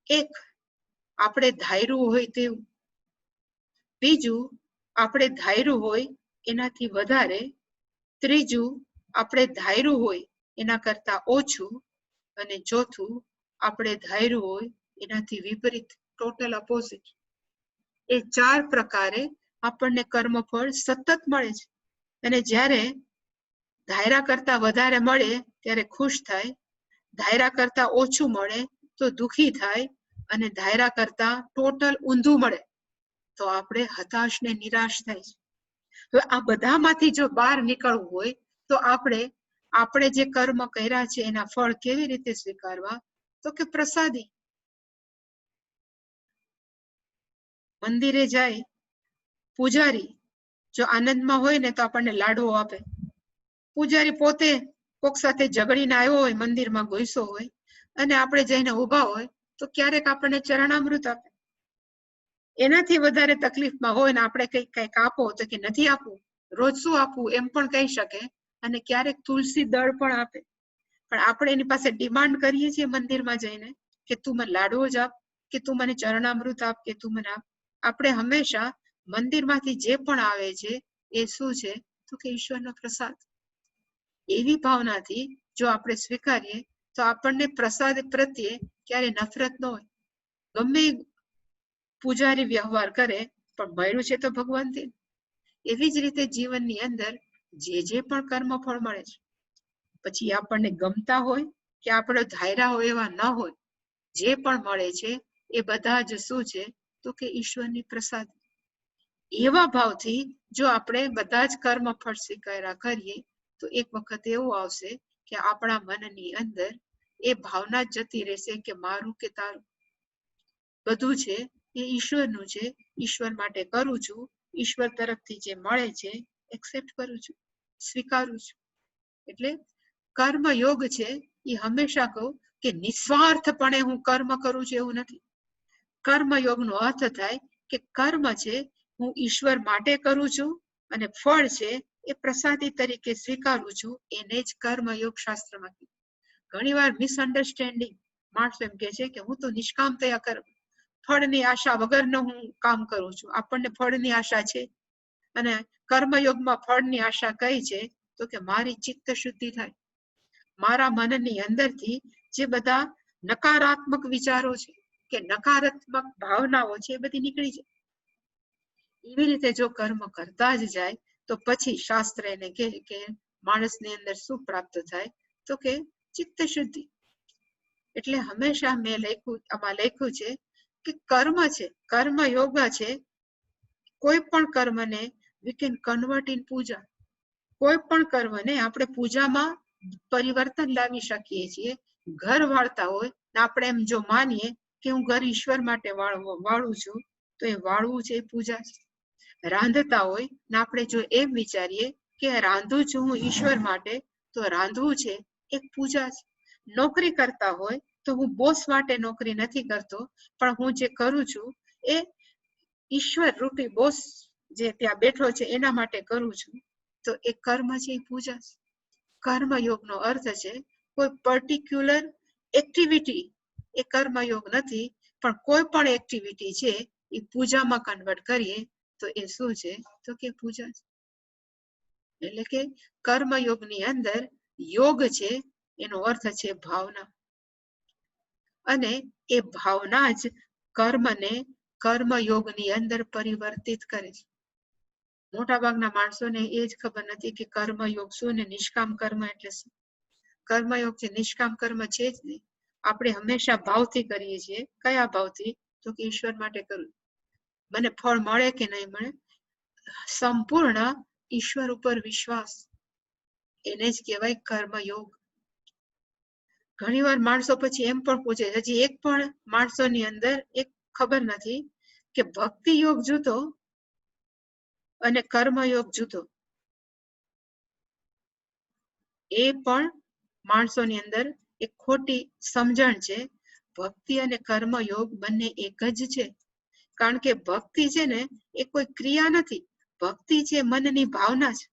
એક, આપણે ધાર્યું હોય તેવું. બીજું, આપણે ધાર્યું હોય એનાથી વધારે. ત્રીજું, આપણે ધાર્યું હોય એના કરતા ઓછું. અને ચોથું, આપણે ધાર્યું હોય એનાથી વિપરીત, ટોટલ અપોઝિટ. એ 4 પ્રકારે આપણને કર્મફળ સતત મળે છે. અને જ્યારે ધાર્યા કરતા વધારે મળે ત્યારે ખુશ થાય, ધાર્યા કરતા ઓછું મળે તો દુખી થાય, અને ધાર્યા કરતા ટોટલ ઊંધું મળે તો આપણે હતાશ ને નિરાશ થાય છે. હવે આ બધામાંથી જો બહાર નીકળવું હોય તો આપણે જે કર્મ કર્યા છે એના ફળ કેવી રીતે સ્વીકારવા? તો કે પ્રસાદી. મંદિરે જાય પૂજારી જો આનંદમાં હોય ને તો આપણને લાડવો આપે. પૂજારી પોતે કોક સાથે ઝઘડીને આવ્યો હોય, મંદિરમાં ઘૂસ્યો હોય, અને આપણે જઈને ઉભા હોય તો ક્યારેક આપણને ચરણામૃત આપે. એનાથી વધારે તકલીફમાં હોય ને આપણે કંઈક આપો તો કે નથી આપવું, રોજ શું આપવું એમ પણ કહી શકે. અને ક્યારેક તુલસી દળ પણ આપે. પણ આપણે એની પાસે ડિમાન્ડ કરીએ છીએ મંદિરમાં જઈને કે તું મને લાડવો જ આપ, કે તું મને ચરણામૃત આપ, કે તું મને આપ. આપણે હંમેશા મંદિરમાંથી જે પણ આવે છે એ શું છે તો કે ઈશ્વરનો પ્રસાદ. એવી ભાવનાથી જો આપણે સ્વીકારીએ તો આપણને પ્રસાદ પ્રત્યે ક્યારે નફરત ન હોય. ગમે પૂજારી વ્યવહાર કરે પણ મળ્યું છે તો ભગવાનથી. એવી જ રીતે જીવનની અંદર જે પણ કર્મફળ મળે છે, પછી આપણને ગમતા હોય કે આપણે ધાર્યા હોય એવા ન હોય, જે પણ મળે છે એ બધા જ શું છે તો કે ઈશ્વરની પ્રસાદ. એવા ભાવથી જો આપણે બધા જ કર્મફળ સ્વીકાર્યા કરીએ તો એક વખત એવું આવશે કે આપણા મનની અંદર એ ભાવના જતી રહેશે કે મારું કે તારું. બધું છે એ ઈશ્વરનું છે, ઈશ્વર માટે કરું છું, ઈશ્વર તરફથી જે મળે છે એક્સેપ્ટ કરું છું, સ્વીકારું છું. એટલે કર્મ યોગ છે એ હંમેશા કહું કે નિસ્વાર્થપણે હું કર્મ કરું છું એવું નથી. કર્મ યોગનો અર્થ થાય કે કર્મ છે હું ઈશ્વર માટે કરું છું, અને ફળ છે એ પ્રસાદી તરીકે સ્વીકારું છું. એને જ કર્મયોગ શાસ્ત્રમાં કીધું. ઘણી વાર મિસઅન્ડરસ્ટેન્ડિંગ, માણસો એમ કે છે કે હું તો નિષ્કામ થયા કર્મ, ફળની આશા વગરનો હું કામ કરું છું. આપણને ફળની આશા છે, અને કર્મયોગમાં ફળની આશા કઈ છે તો કે મારી ચિત્ત શુદ્ધિ થાય, મારા મનની અંદરથી જે બધા નકારાત્મક વિચારો છે કે નકારાત્મક ભાવનાઓ છે એ બધી નીકળી જાય. એવી રીતે જો કર્મ કરતા જ જાય તો પછી શાસ્ત્ર એને કહે કે માણસની અંદર શું પ્રાપ્ત થાય તો કે ચિત્ત શુદ્ધિ. એટલે હંમેશા મેં લખ્યું છે કે કર્મ છે, કર્મ યોગ છે, કોઈ પણ કર્મને વી કેન કન્વર્ટ ઇન પૂજા. કોઈ પણ કર્મને આપણે પૂજામાં પરિવર્તન લાવી શકીએ છીએ. ઘર વાળતા હોય ને આપણે એમ જો માનીએ કે હું ઘર ઈશ્વર માટે વાળું છું તો એ વાળવું છે એ પૂજા છે. રાંધતા હોય ને આપણે જો એમ વિચારીએ કે રાંધું છું હું ઈશ્વર માટે તો રાંધવું છે એક પૂજા છે. નોકરી કરતા હોય તો હું બોસ માટે નોકરી નથી કરતો, પણ હું જે કરું છું એ ઈશ્વર રૂપી બોસ જે ત્યાં બેઠો છે એના માટે કરું છું, તો એ કર્મ છે એ પૂજા છે. કર્મયોગનો અર્થ છે કોઈ પર્ટિક્યુલર એક્ટિવિટી એ કર્મયોગ નથી, પણ કોઈ પણ એક્ટિવિટી છે એ પૂજામાં કન્વર્ટ કરીએ તો એ શું છે તો કે પૂજા છે. એટલે કે કર્મયોગની અંદર યોગ છે એનો અર્થ છે ભાવના, અને એ ભાવના જ કર્મને કર્મયોગની અંદર પરિવર્તિત કરે છે. મોટા ભાગના માણસોને એ જ ખબર નથી કે કર્મયોગ શું ને નિષ્કામ કર્મ એટલે શું. કર્મયોગ છે નિષ્કામ કર્મ છે જ નહીં. આપણે હંમેશા ભાવથી કરીએ છીએ. કયા ભાવથી તો કે ઈશ્વર માટે કરું, મને ફળ મળે કે નહીં મળે, સંપૂર્ણ ઈશ્વર ઉપર વિશ્વાસ, એને જ કહેવાય કર્મયોગ. ઘણી વાર માણસો પછી એમ પણ પૂછે, હજી એક પણ માણસોની અંદર એક ખબર નથી કે ભક્તિ યોગ જુદો અને કર્મયોગ જુદો. એ પણ માણસોની અંદર એક ખોટી સમજણ છે. ભક્તિ અને કર્મયોગ બંને એક જ છે. કારણ કે ભક્તિ છે ને એ કોઈ ક્રિયા નથી. ભક્તિ છે મનની ભાવના છે.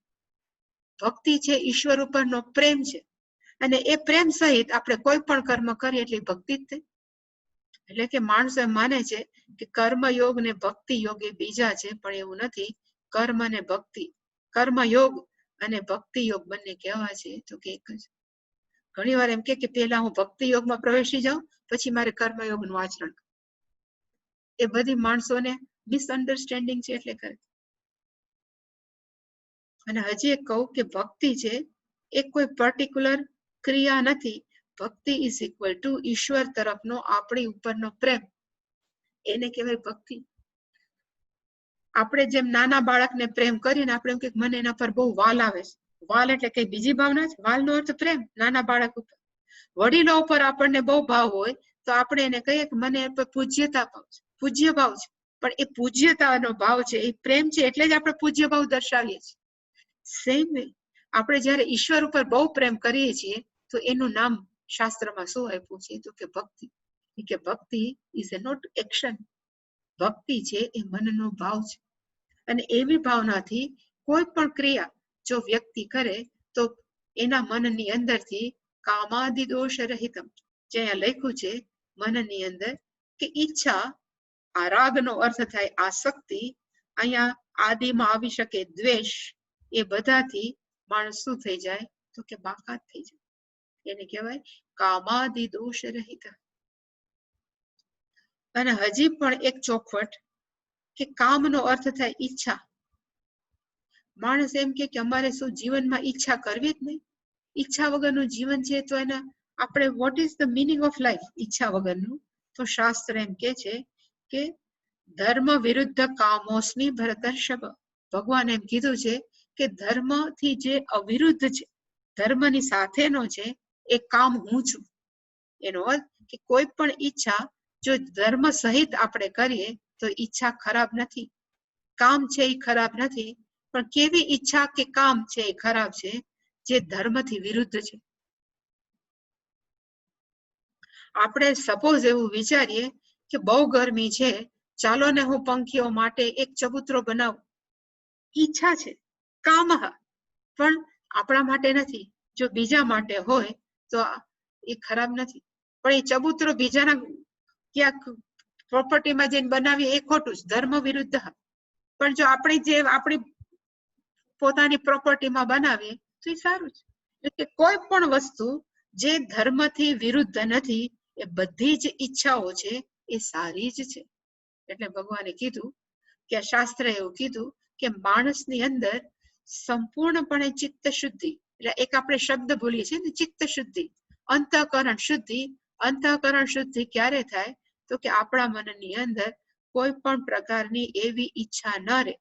ભક્તિ છે ઈશ્વર ઉપરનો પ્રેમ છે. અને એ પ્રેમ સહિત આપણે કોઈ પણ કર્મ કરીએ એટલે ભક્તિ જ થઈ. એટલે કે માણસો માને છે કે કર્મયોગ ને ભક્તિ યોગ એ બીજા છે, પણ એવું નથી. કર્મ અને ભક્તિ, કર્મયોગ અને ભક્તિ યોગ બંને કેવા છે તો કે એક જ. ઘણી વાર એમ કે પેલા હું ભક્તિ યોગમાં પ્રવેશી જાઉં, પછી મારે કર્મયોગ નું આચરણ. એ બધી માણસોને મિસઅન્ડરસ્ટેન્ડિંગ છે એટલે કરે. અને હજી એક કહું કે ભક્તિ છે એ કોઈ પર્ટિક્યુલર ક્રિયા નથી. ભક્તિ ઇઝ ઇક્વલ ટુ ઈશ્વર તરફનો આપણી ઉપરનો પ્રેમ, એને કહેવાય ભક્તિ. આપણે જેમ નાના બાળકને પ્રેમ કરીને આપણે એમ કે મને એના પર બહુ વાલ આવે છે. વાલ એટલે કઈ બીજી ભાવના છે? વાલનો અર્થ પ્રેમ નાના બાળક ઉપર. વડીલો ઉપર આપણને બહુ ભાવ હોય તો આપણે એને કહીએ કે મને એ પર પૂજ્યતા ભાવ છે, પૂજ્ય ભાવ છે. પણ એ પૂજ્યતાનો ભાવ છે, એ પ્રેમ છે, એટલે જ આપણે પૂજ્ય ભાવ દર્શાવીએ છીએ. સેમ વે આપણે જયારે ઈશ્વર ઉપર બહુ પ્રેમ કરીએ છીએ તો એનું નામ શાસ્ત્રમાં શું આપ્યું છે તો કે ભક્તિ. કે ભક્તિ ઇઝ એ નોટ એક્શન. ભક્તિ છે એ મનનો ભાવ છે. અને એવી ભાવનાથી કોઈ પણ ક્રિયા જો વ્યક્તિ કરે તો એના મનની અંદરથી કામાદિ દોષ રહિતમ, જે અહીંયા લખ્યું છે મનની અંદર કે ઈચ્છા, આ રાગનો અર્થ થાય આસક્તિ, અહીંયા આદિમાં આવી શકે દ્વેષ, એ બધાથી માણસ શું થઈ જાય તો કે બાકાત થઈ જાય. એને કહેવાય કામાદિ દોષ રહિત. અને હજી પણ એક ચોખવટ કે કામનો અર્થ થાય ઈચ્છા. માણસ એમ કે અમારે શું જીવનમાં ઈચ્છા કરવી જ નહીં? ઈચ્છા વગરનું જીવન છે તો એના આપણે vote is the meaning of life? ઈચ્છા વગરનું. તો શાસ્ત્ર એમ કે છે કે ધર્મ વિરુદ્ધ કામોસ્મી ભરતર્ષભ. ભગવાન એમ કીધું છે કે ધર્મથી જે અવિરુદ્ધ છે, ધર્મની સાથેનો છે, એ કામ હું છું. એનો અર્થ કે કોઈ પણ ઈચ્છા જો ધર્મ સહિત આપણે કરીએ તો ઈચ્છા ખરાબ નથી. કામ છે એ ખરાબ નથી, પણ કેવી ઈચ્છા કે કામ છે એ ખરાબ છે જે ધર્મથી વિરુદ્ધ છે. આપણે સપોઝ એવું વિચારીએ કે બહુ ગરમી છે, ચાલો ને હું પંખીઓ માટે એક ચબૂતરો બનાવું. ઈચ્છા છે, કામ, પણ આપણા માટે નથી. જો બીજા માટે હોય તો એ ખરાબ નથી. પણ એ ચબૂતરો બીજાના ક્યાંક પ્રોપર્ટીમાં જઈને બનાવીએ એ ખોટું છે, ધર્મ વિરુદ્ધ. પણ જો આપણી પોતાની પ્રોપર્ટીમાં બનાવીએ તો એ સારું છે. એટલે કોઈ પણ વસ્તુ જે ધર્મથી વિરુદ્ધ નથી એ બધી જ ઈચ્છાઓ છે એ સારી જ છે. એટલે ભગવાને કીધું કે શાસ્ત્રએ એવું કીધું કે માણસની અંદર સંપૂર્ણપણે ચિત્ત શુદ્ધિ, એટલે એક આપણે શબ્દ બોલીએ છીએ ને ચિત્ત શુદ્ધિ, અંતઃકરણ શુદ્ધિ. અંતઃકરણ શુદ્ધિ ક્યારે થાય તો કે આપણા મનની અંદર કોઈ પણ પ્રકારની એવી ઈચ્છા ન રહે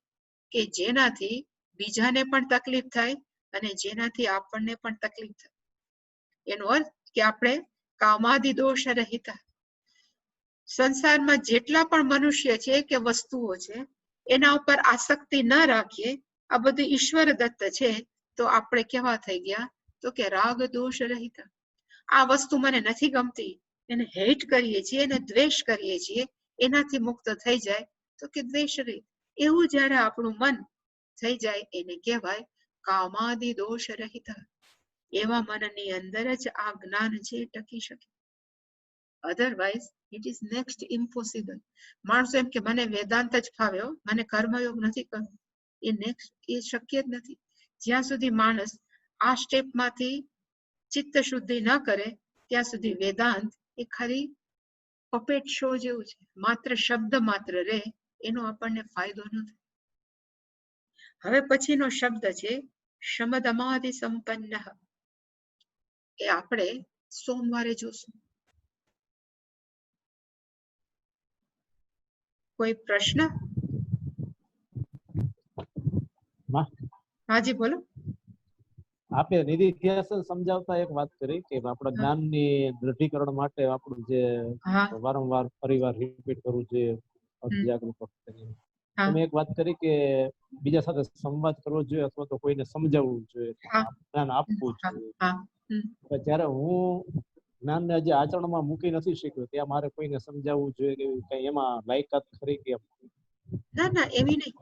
કે જેનાથી બીજાને પણ તકલીફ થાય અને જેનાથી આપણને પણ તકલીફ થાય. એનો અર્થ કે આપણે કામાદિ દોષ રહિત. સંસારમાં જેટલા પણ મનુષ્ય છે કે વસ્તુઓ છે એના ઉપર આસક્તિ ન રાખીએ, આ બધું ઈશ્વર દત્ત છે, તો આપણે કેવા થઈ ગયા તો કે રાગ દોષ રહિત. આ વસ્તુ મને નથી ગમતી, એને હેટ કરીએ છીએ, એને દ્વેષ કરીએ છીએ, એનાથી મુક્ત થઈ જાય તો કે દ્વેષ રહિત. એવું જયારે આપણું મન થઈ જાય એને કહેવાય કામાદિ દોષ રહિત. એવા મનની અંદર જ આ જ્ઞાન છે ટકી શકે. Otherwise it is next impossible. માણસો એમ કે મને વેદાંત જ ફાવ્યો, મને કર્મયોગ નથી કરવો, એ શક્ય જ નથી. જ્યાં સુધી માણસ આ સ્ટેપમાંથી ચિત્ત શુદ્ધિ ન કરે ત્યાં સુધી વેદાંત એ ખરી પપેટ શો જેવું છે, માત્ર શબ્દ માત્ર રહે, એનો આપણને ફાયદો ન થાય. હવે પછીનો શબ્દ છે શમદમાદિ સંપન્ન. એ આપણે સોમવારે જોશું. કોઈ પ્રશ્ન? હાજી બોલો. આપે નિધિધ્યાસન સમજાવતા એક વાત કરી કે આપણા જ્ઞાનની દૃઢીકરણ માટે આપણું જે વારંવાર પરિવાર રિપીટ કરવું જોઈએ અજાગૃત વખતે, હા તમે એક વાત કરી કે બીજા સાથે સંવાદ કરવો જોઈએ અથવા તો કોઈને સમજાવવું જોઈએ, હા જ્ઞાન આપવું હા જોઈએ. હા પણ જ્યારે હું જ્ઞાનને હજી આચરણમાં મૂકી નથી શીખ્યો ત્યાં મારે કોઈને સમજાવવું જોઈએ કે કઈ એમાં લાયકાત ખરી કે એમ? ના ના એવી નહીં.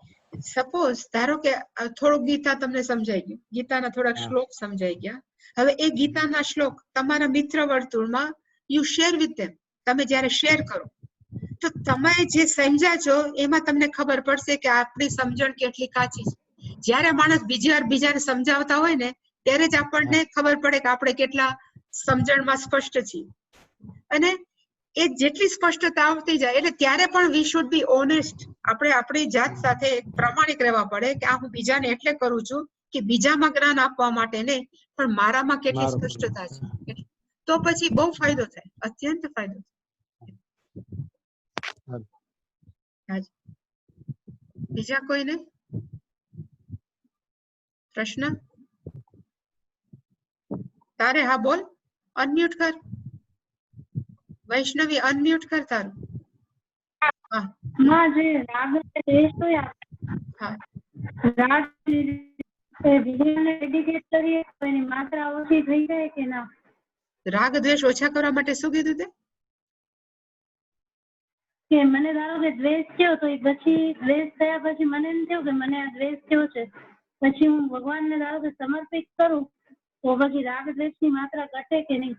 સપોઝ ધારો કે થોડુંક ગીતા તમને સમજાઈ ગયું, ગીતાના થોડાક હા. શ્લોક સમજાઈ ગયા. હવે એ ગીતાના શ્લોક તમારા મિત્ર વર્તુળમાં યુ શેર વિથ ધેમ. તમે જ્યારે શેર કરો તો તમે જે સમજ્યા છો એમાં તમને ખબર પડશે કે આપણી સમજણ કેટલી કાચી છે. જ્યારે માણસ બીજી વાર બીજાને સમજાવતા હોય ને ત્યારે જ આપણને ખબર પડે કે આપણે કેટલા સમજણમાં સ્પષ્ટ છીએ. અને એ જેટલી સ્પષ્ટતા આવતી જાય એટલે ત્યારે પણ વી શુડ બી ઓનેસ્ટ. આપણે આપણી જાત સાથે પ્રામાણિક રહેવા પડે કે આ હું બીજાને એટલે કરું છું કે બીજામાં જ્ઞાન આપવા માટે નહીં, પણ મારામાં કેટલી મારું સ્પષ્ટતા છે. તો પછી બહુ ફાયદો થાય, અત્યંત ફાયદો થાય. બીજા કોઈને પ્રશ્ન? તારે હા બોલ, અનમ્યુટ કર. વૈષ્ણવી અનમ્યુટ કર તારું. હા માં જે રાગ અને દ્વેષ હોય હા રાગ વિજ્ઞાનને ડેડિકેટ કરીએ તો એની માત્રા ઓછી થઈ જાય કે ના? રાગ દ્વેષ ઓછા કરવા માટે શું કીધું તે? કે મને ધારો કે દ્વેષ થયો તો એ પછી દ્વેષ થયા પછી મને એમ થયું કે મને આ દ્વેષ થયો છે, પછી હું ભગવાનને ધારો કે સમર્પિત કરું તો પછી રાગ દ્વેષની માત્રા ઘટે કે નહીં?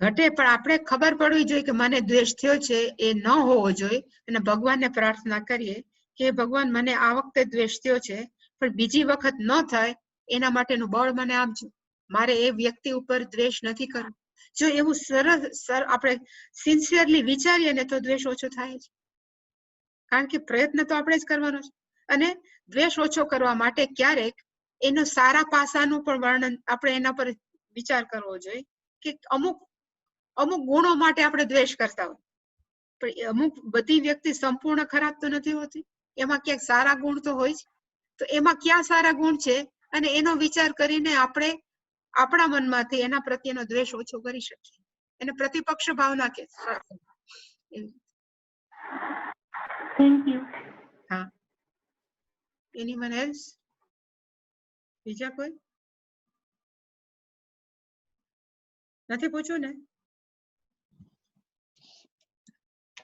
ઘટે, પણ આપણે ખબર પડવી જોઈએ કે મને દ્વેષ થયો છે એ ન હોવો જોઈએ. અને ભગવાનને પ્રાર્થના કરીએ કે ભગવાન મને આ વખતે દ્વેષ થયો છે પણ બીજી વખત ન થાય એના માટેનું બળ મને આપજો. મારે એ વ્યક્તિ ઉપર દ્વેષ નથી કરવો. જો એવું સરસ આપણે સિન્સિયરલી વિચારીએ ને તો દ્વેષ ઓછો થાય છે. કારણ કે પ્રયત્ન તો આપણે જ કરવાનો છે. અને દ્વેષ ઓછો કરવા માટે ક્યારેક એનો સારા પાસાનું પણ વર્ણન આપણે એના પર વિચાર કરવો જોઈએ કે અમુક ગુણો માટે આપણે દ્વેષ કરતા હોય પણ અમુક બધી વ્યક્તિ સંપૂર્ણ ખરાબ તો નથી હોતી. એમાં ક્યાંક સારા ગુણ તો હોય છે. તો એમાં ક્યાં સારા ગુણ છે અને એનો વિચાર કરીને આપણે આપણા મનમાંથી એના પ્રત્યેનો દ્વેષ ઓછો કરી શકીએ. એને પ્રતિપક્ષ ભાવના કે થેન્ક યુ. હા. Anyone else? બીજા કોઈ નથી પૂછ્યું ને?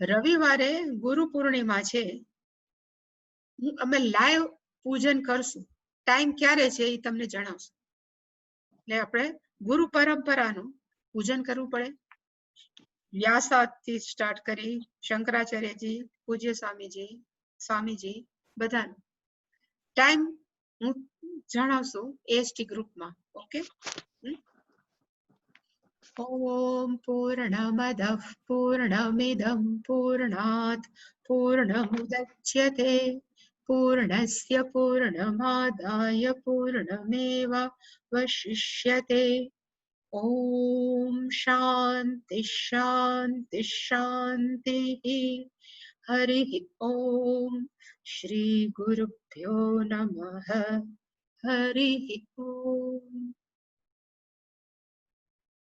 રવિવારે ગુરુ પૂર્ણિમા છે. અમે લાઈવ પૂજન કરશું. ટાઈમ ક્યારે છે એ તમને જણાવશું. એટલે આપણે ગુરુ પરંપરાનું પૂજન કરવું પડે. વ્યાસથી સ્ટાર્ટ કરી શંકરાચાર્યજી, પૂજ્ય સ્વામીજી બધાનું ટાઈમ હું જણાવશું એસટી ગ્રુપમાં. ઓકે. ઓમ પૂર્ણમદઃ પૂર્ણમિદં પૂર્ણાત પૂર્ણમુદચ્યતે પૂર્ણસ્ય પૂર્ણમાદાય પૂર્ણમેવાવશિષ્યતે. ઓમ શાંતિ શાંતિ શાંતિઃ. હરિ ઓમ શ્રી ગુરુભ્યો નમઃ. હરિ ઓમ.